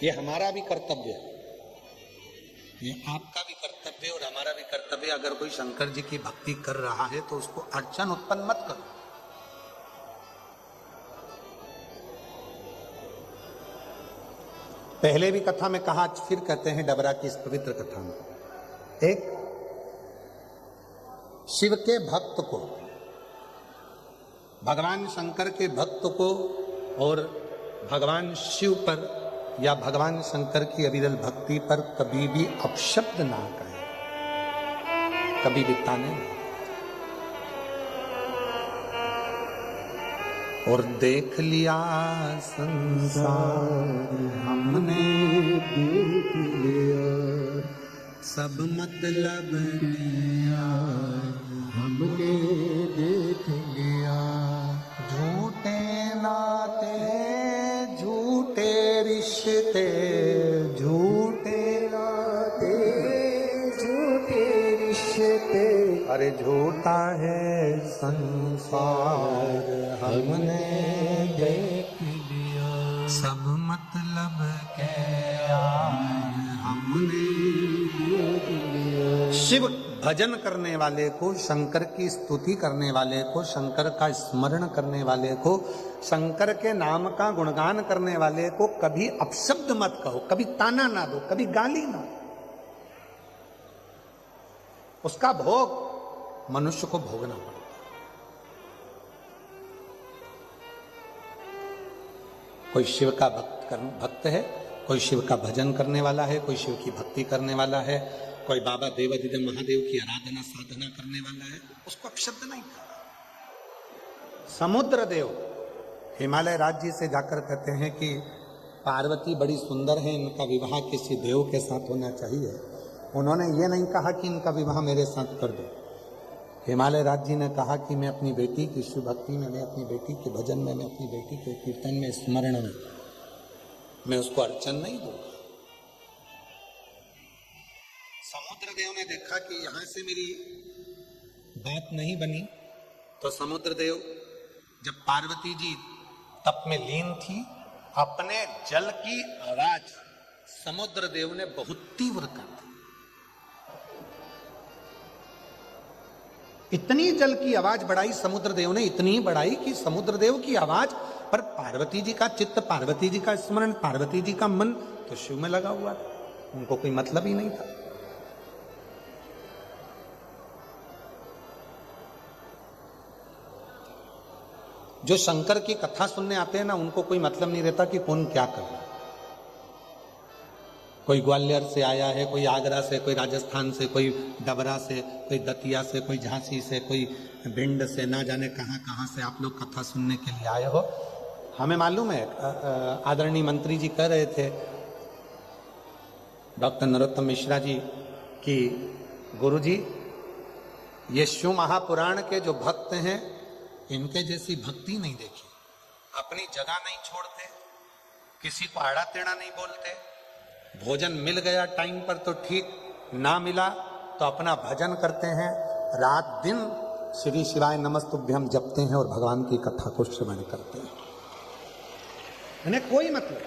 ये हमारा भी कर्तव्य है, ये आपका भी कर्तव्य और हमारा भी कर्तव्य। अगर कोई शंकर जी की भक्ति कर रहा है तो उसको अड़चन उत्पन्न मत करो। पहले भी कथा में कहा, फिर कहते हैं डबरा की इस पवित्र कथा में, एक शिव के भक्त को, भगवान शंकर के भक्त को और भगवान शिव पर या भगवान शंकर की अविरल भक्ति पर कभी भी अपशब्द ना कहे, कभी भी ताने ना। और देख लिया संसार हमने, देख लिया सब मतलब लिया हमने, देख लिया झूठे नाते झूठे रिश्ते, झूठे नाते झूठे रिश्ते, अरे झूठा है संसार हमने देख लिया, सब मतलब के यार हमने देख लिया। शिव भजन करने वाले को, शंकर की स्तुति करने वाले को, शंकर का स्मरण करने वाले को, शंकर के नाम का गुणगान करने वाले को कभी अपशब्द मत कहो, कभी ताना ना दो, कभी गाली ना दो। उसका भोग मनुष्य को भोगना पड़ता है। कोई शिव का भक्त है, कोई शिव का भजन करने वाला है, कोई शिव की भक्ति करने वाला है, कोई बाबा देवाधिदेव महादेव की आराधना साधना करने वाला है, उसको अपशब्द नहीं कहा। समुद्र देव हिमालय राज्य से जाकर कहते हैं कि पार्वती बड़ी सुंदर है, इनका विवाह किसी देव के साथ होना चाहिए। उन्होंने ये नहीं कहा कि इनका विवाह मेरे साथ कर दो। हिमालय राज्य ने कहा कि मैं अपनी बेटी की शिव भक्ति में, मैं अपनी बेटी के भजन में, मैं अपनी बेटी के कीर्तन में, स्मरण में मैं उसको अड़चन नहीं दूंगा। समुद्र देव ने देखा कि यहां से मेरी बात नहीं बनी, तो समुद्र देव जब पार्वती जी तप में लीन थी। अपने जल की आवाज समुद्र देव ने बहुत तीव्र कर दी। इतनी जल की आवाज बढ़ाई समुद्र देव ने, इतनी बढ़ाई कि समुद्र देव की आवाज पर पार्वती जी का चित्त, पार्वती जी का स्मरण, पार्वती जी का मन तो शिव में लगा हुआ था। उनको कोई मतलब ही नहीं था। जो शंकर की कथा सुनने आते हैं ना, उनको कोई मतलब नहीं रहता कि कौन क्या कर रहा है। कोई ग्वालियर से आया है, कोई आगरा से, कोई राजस्थान से, कोई डबरा से, कोई दतिया से, कोई झांसी से, कोई भिंड से, ना जाने कहां कहां से आप लोग कथा सुनने के लिए आए हो। हमें मालूम है, आदरणीय मंत्री जी कह रहे थे, डॉक्टर नरोत्तम मिश्रा जी, कि गुरुजी ये शिव महापुराण के जो भक्त हैं, इनके जैसी भक्ति नहीं देखी। अपनी जगह नहीं छोड़ते, किसी को आड़ा टेढ़ा नहीं बोलते, भोजन मिल गया टाइम पर तो ठीक, ना मिला तो अपना भजन करते हैं, रात दिन श्री शिवाय नमस्तुभ्यम जपते हैं और भगवान की कथा को श्रवण करते हैं। इन्हें कोई मतलब,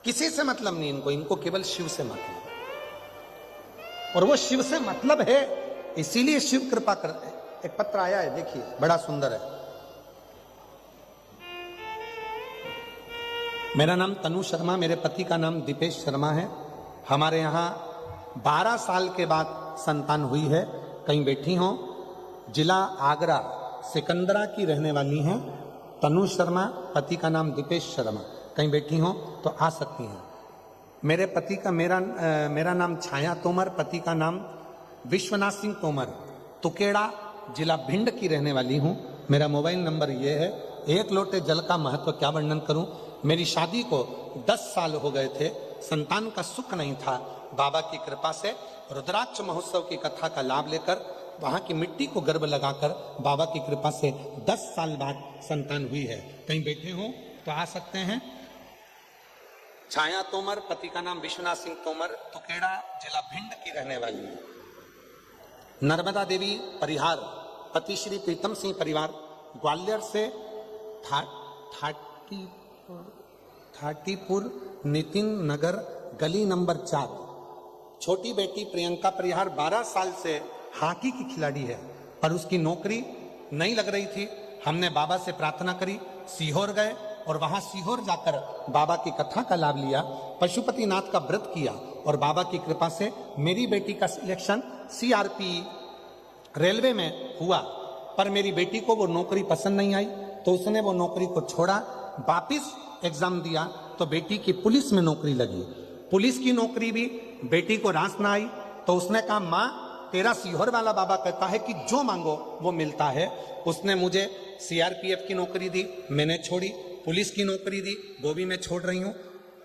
किसी से मतलब नहीं इनको, इनको केवल शिव से मतलब, और वो शिव से मतलब है, इसीलिए शिव कृपा करते हैं। एक पत्र आया है, देखिए बड़ा सुंदर है। मेरा नाम तनु शर्मा, मेरे पति का नाम दीपेश शर्मा है। हमारे यहाँ 12 साल के बाद संतान हुई है। कहीं बैठी हो, जिला आगरा सिकंदरा की रहने वाली हैं तनु शर्मा, पति का नाम दीपेश शर्मा। कहीं बैठी हो तो आ सकती हैं। मेरे पति का मेरा नाम छाया तोमर, पति का नाम विश्वनाथ सिंह तोमर, तुकेड़ा जिला भिंड की रहने वाली हूँ। मेरा मोबाइल नंबर ये है। एक लोटे जल का महत्व क्या वर्णन करूं। मेरी शादी को 10 साल हो गए थे, संतान का सुख नहीं था। बाबा की कृपा से रुद्राक्ष महोत्सव की कथा का लाभ लेकर, वहां की मिट्टी को गर्भ लगाकर बाबा की कृपा से 10 साल बाद संतान हुई है। कहीं बैठे हो तो आ सकते हैं। छाया तोमर, पति का नाम विश्वनाथ सिंह तोमर, तुकेड़ा जिला भिंड की रहने वाली है। नर्मदा देवी परिहार, पति श्री प्रीतम सिंह परिवार, ग्वालियर से थाटीपुर नितिन नगर गली नंबर 4। छोटी बेटी प्रियंका परिहार 12 साल से हॉकी की खिलाड़ी है, पर उसकी नौकरी नहीं लग रही थी। हमने बाबा से प्रार्थना करी, सीहोर गए और वहां सीहोर जाकर बाबा की कथा का लाभ लिया, पशुपतिनाथ का व्रत किया और बाबा की कृपा से मेरी बेटी का सिलेक्शन सीआरपी रेलवे में हुआ। पर मेरी बेटी को वो नौकरी पसंद नहीं आई, तो उसने वो नौकरी को छोड़ा, वापिस एग्जाम दिया तो बेटी की पुलिस में नौकरी लगी। पुलिस की नौकरी भी बेटी को रास ना आई, तो उसने कहा, माँ तेरा सीहोर वाला बाबा कहता है कि जो मांगो वो मिलता है। उसने मुझे सीआरपीएफ की नौकरी दी, मैंने छोड़ी। पुलिस की नौकरी दी, वो भी मैं छोड़ रही हूँ।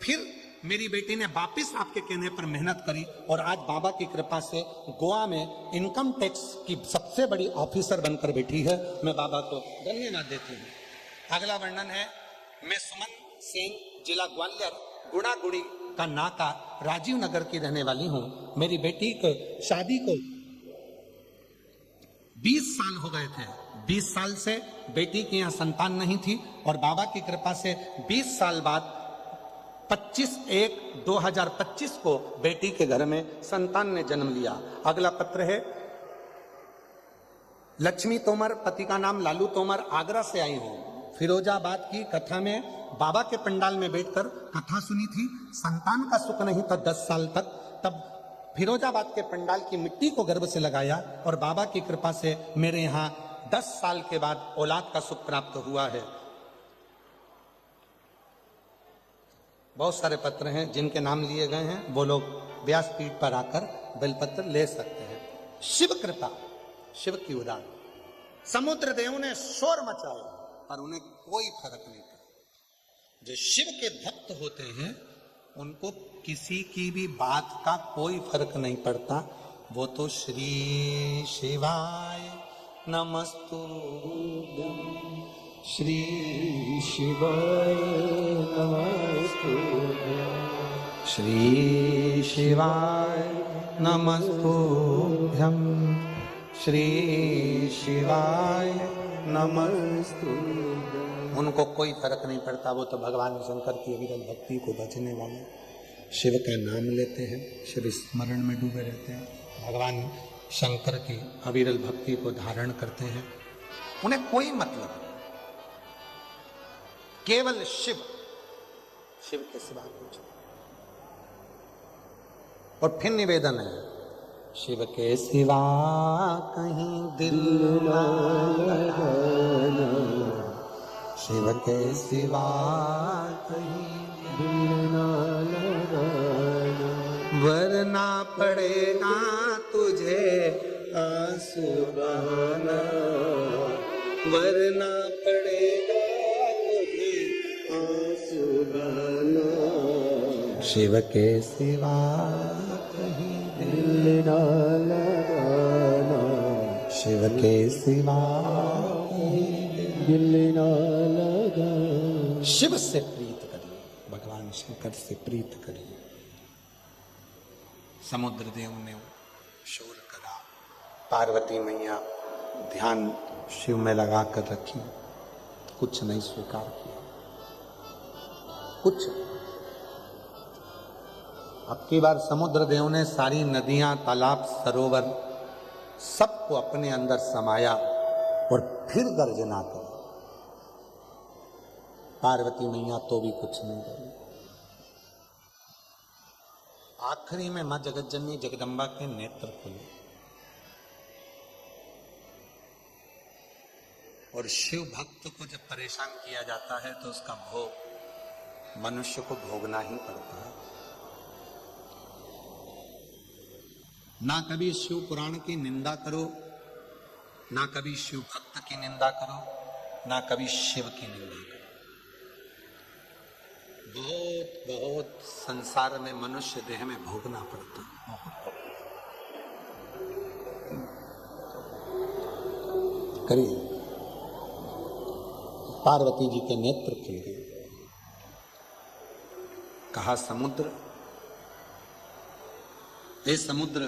फिर मेरी बेटी ने वापिस आपके कहने पर मेहनत करी और आज बाबा की कृपा से गोवा में इनकम टैक्स की सबसे बड़ी ऑफिसर बनकर बैठी है। मैं बाबा को धन्यवाद देती हूँ। अगला वर्णन है, मैं सुमन सिंह, जिला ग्वालियर, गुणागुड़ी का नाका, राजीव नगर की रहने वाली हूँ। मेरी बेटी को शादी को 20 साल हो गए थे। 20 साल से बेटी की यहाँ संतान नहीं थी और बाबा की कृपा से 20 साल बाद 25/1/2025 को बेटी के घर में संतान ने जन्म लिया। अगला पत्र है, लक्ष्मी तोमर, पति का नाम लालू तोमर, आगरा से आई हूं। फिरोजाबाद की कथा में बाबा के पंडाल में बैठकर कथा सुनी थी। संतान का सुख नहीं था 10 साल तक, तब फिरोजाबाद के पंडाल की मिट्टी को गर्भ से लगाया और बाबा की कृपा से मेरे यहाँ 10 साल के बाद औलाद का सुख प्राप्त हुआ है। बहुत सारे पत्र हैं जिनके नाम लिए गए हैं, वो लोग व्यासपीठ पर आकर बेलपत्र ले सकते हैं। शिव कृपा, शिव की उदान। समुद्र देव ने शोर मचाया पर उन्हें कोई फर्क नहीं पड़ा। जो शिव के भक्त होते हैं उनको किसी की भी बात का कोई फर्क नहीं पड़ता। वो तो श्री शिवाय नमस्तुभ्यं, श्री शिवाय नमस्तुभ्यं, श्री शिवाय नमस्तुभ्यं, श्री शिवाय नमः। उनको कोई फर्क नहीं पड़ता, वो तो भगवान शंकर की अविरल भक्ति को भजने वाले, शिव का नाम लेते हैं, शिव स्मरण में डूबे रहते हैं, भगवान शंकर की अविरल भक्ति को धारण करते हैं। उन्हें कोई मतलब नहीं, केवल शिव, शिव के सिवा कुछ। और फिर निवेदन है, शिव के सिवा कहीं दिल ना लगाना, शिव के सिवा कहीं दिल ना लगाना, वरना पड़ेगा तुझे आंसू बहाना, वरना पड़ेगा तुझे आंसू बहाना, शिव के सिवा कहीं दिल ना लगाना, शिव के सिवा दिल ना लगाना। शिव से प्रीत करिए, भगवान शंकर से प्रीत करिए। समुद्र देव ने शोर करा, पार्वती मैया ध्यान शिव में लगा कर रखी, कुछ नहीं स्वीकार किया, कुछ। अब की बार समुद्र देव ने सारी नदियां, तालाब, सरोवर सबको अपने अंदर समाया और फिर गर्जना करी। पार्वती मैया तो भी कुछ नहीं बोली। आखिरी में मां जगतजननी जगदम्बा के नेत्र खुले और शिव भक्त को जब परेशान किया जाता है तो उसका भोग मनुष्य को भोगना ही पड़ता है। ना कभी शिव पुराण की निंदा करो, ना कभी शिव भक्त की निंदा करो, ना कभी शिव की निंदा करो। बहुत बहुत संसार में मनुष्य देह में भोगना पड़ता है। करिए। पार्वती जी के नेत्र खुल गए। कहा समुद्र, हे समुद्र,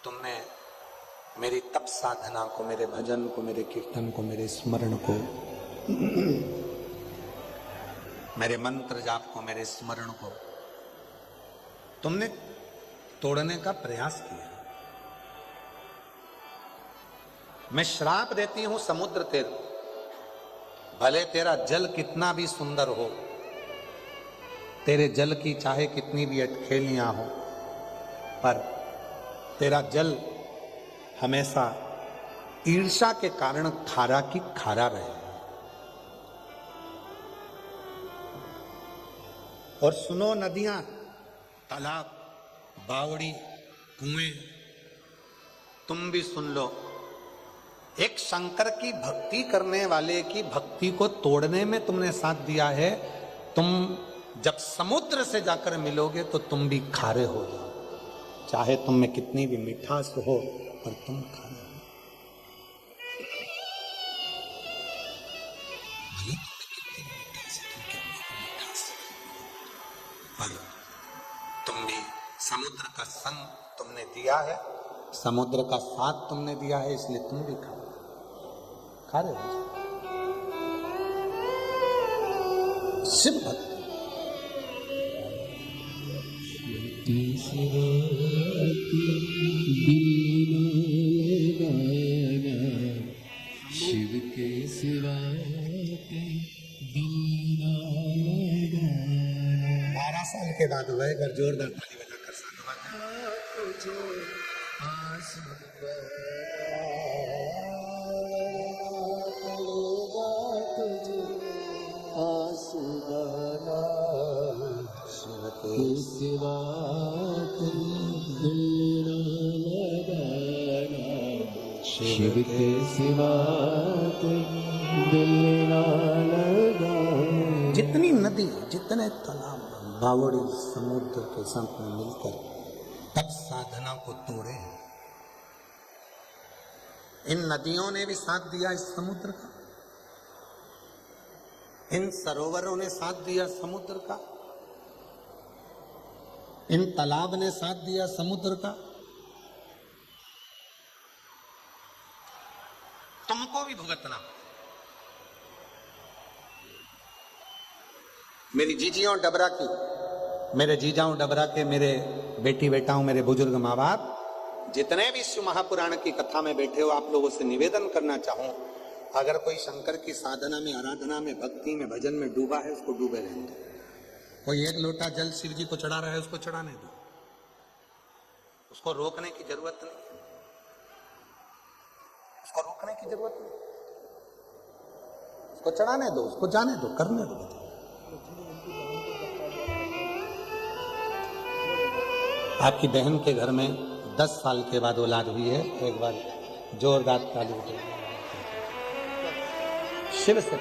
तुमने मेरी तप साधना को, मेरे भजन को, मेरे कीर्तन को, मेरे स्मरण को, मेरे मंत्र जाप को, मेरे स्मरण को तुमने तोड़ने का प्रयास किया। मैं श्राप देती हूं समुद्र तेरे, भले तेरा जल कितना भी सुंदर हो, तेरे जल की चाहे कितनी भी अटखेलियां हो, पर तेरा जल हमेशा ईर्ष्या के कारण खारा की खारा रहे। और सुनो नदियां, तालाब, बावड़ी, कुएं, तुम भी सुन लो। एक शंकर की भक्ति करने वाले की भक्ति को तोड़ने में तुमने साथ दिया है। तुम जब समुद्र से जाकर मिलोगे तो तुम भी खारे हो जाओ, चाहे तुम में कितनी भी मिठास हो, पर तुम खारे हो। पर तुम भी समुद्र का संग तुमने दिया है, समुद्र का साथ तुमने दिया है, इसलिए तुम भी खारे हो जाओ। शिव भक्त शिव के सिवा 12 साल के बाद हुआ, एक बार जोरदार ताली बजाकर सिवा शिव के सिवा दिल ना लगा। जितनी नदी, जितने तालाब, बावड़ी समुद्र के संग में मिलकर तब साधना को तोड़े। इन नदियों ने भी साथ दिया इस समुद्र का, इन सरोवरों ने साथ दिया समुद्र का, इन तालाब ने साथ दिया समुद्र का, मेरी जीजियों डबरा की, मेरे जीजाओं डबरा के, मेरे बेटी बेटाओं, मेरे बुजुर्ग माँ बाप, जितने भी शिव महापुराण की कथा में बैठे हो, आप लोगों से निवेदन करना चाहूं, अगर कोई शंकर की साधना में, आराधना में, भक्ति में, भजन में डूबा है, उसको डूबे रहने दो। कोई एक लोटा जल शिव जी को चढ़ा रहा है, उसको चढ़ाने दो, उसको रोकने की जरूरत नहीं, उसको रोकने की जरूरत नहीं, उसको चढ़ाने दो, उसको जाने दो, करने दो। आपकी बहन के घर में 10 साल के बाद औलाद हुई है, एक बार जोरदार ताली बजाओ। शिव से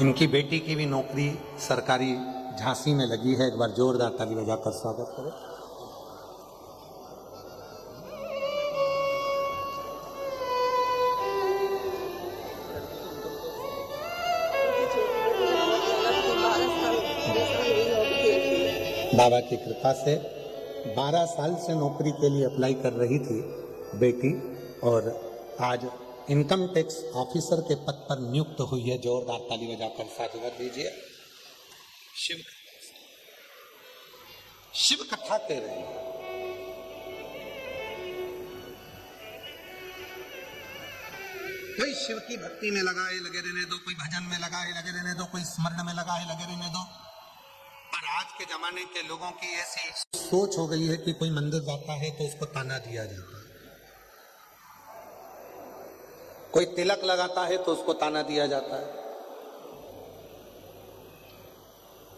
इनकी बेटी की भी नौकरी सरकारी झांसी में लगी है, एक बार जोरदार ताली बजाकर स्वागत करें। बाबा की कृपा से 12 साल से नौकरी के लिए अप्लाई कर रही थी बेटी, और आज इनकम टैक्स ऑफिसर के पद पर नियुक्त हुई है। जोरदार ताली बजाकर साधुवाद दीजिए। शिव कथा कह रहे हैं। कोई शिव की भक्ति में लगा है, लगे रहने दो, कोई भजन में लगा है, लगे रहने दो, कोई स्मरण में लगा है, लगे रहने दो। पर आज के जमाने के लोगों की ऐसी सोच हो गई है कि कोई मंदिर जाता है तो उसको ताना दिया जाता है, कोई तिलक लगाता है तो उसको ताना दिया जाता है,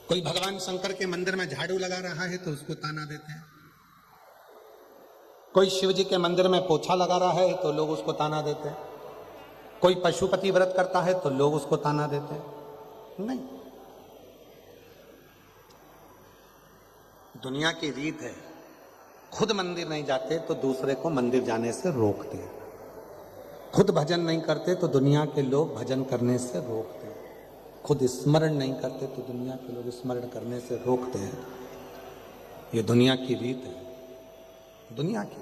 कोई भगवान शंकर के मंदिर में झाड़ू लगा रहा है तो उसको ताना देते हैं, कोई शिव जी के मंदिर में पोछा लगा रहा है तो लोग उसको ताना देते हैं, कोई पशुपति व्रत करता है तो लोग उसको ताना देते हैं। नहीं, दुनिया की रीत है, खुद मंदिर नहीं जाते तो दूसरे को मंदिर जाने से रोकते हैं, खुद भजन नहीं करते तो दुनिया के लोग भजन करने से रोकते हैं, खुद स्मरण नहीं करते तो दुनिया के लोग स्मरण करने से रोकते हैं। ये दुनिया की रीत है, दुनिया की।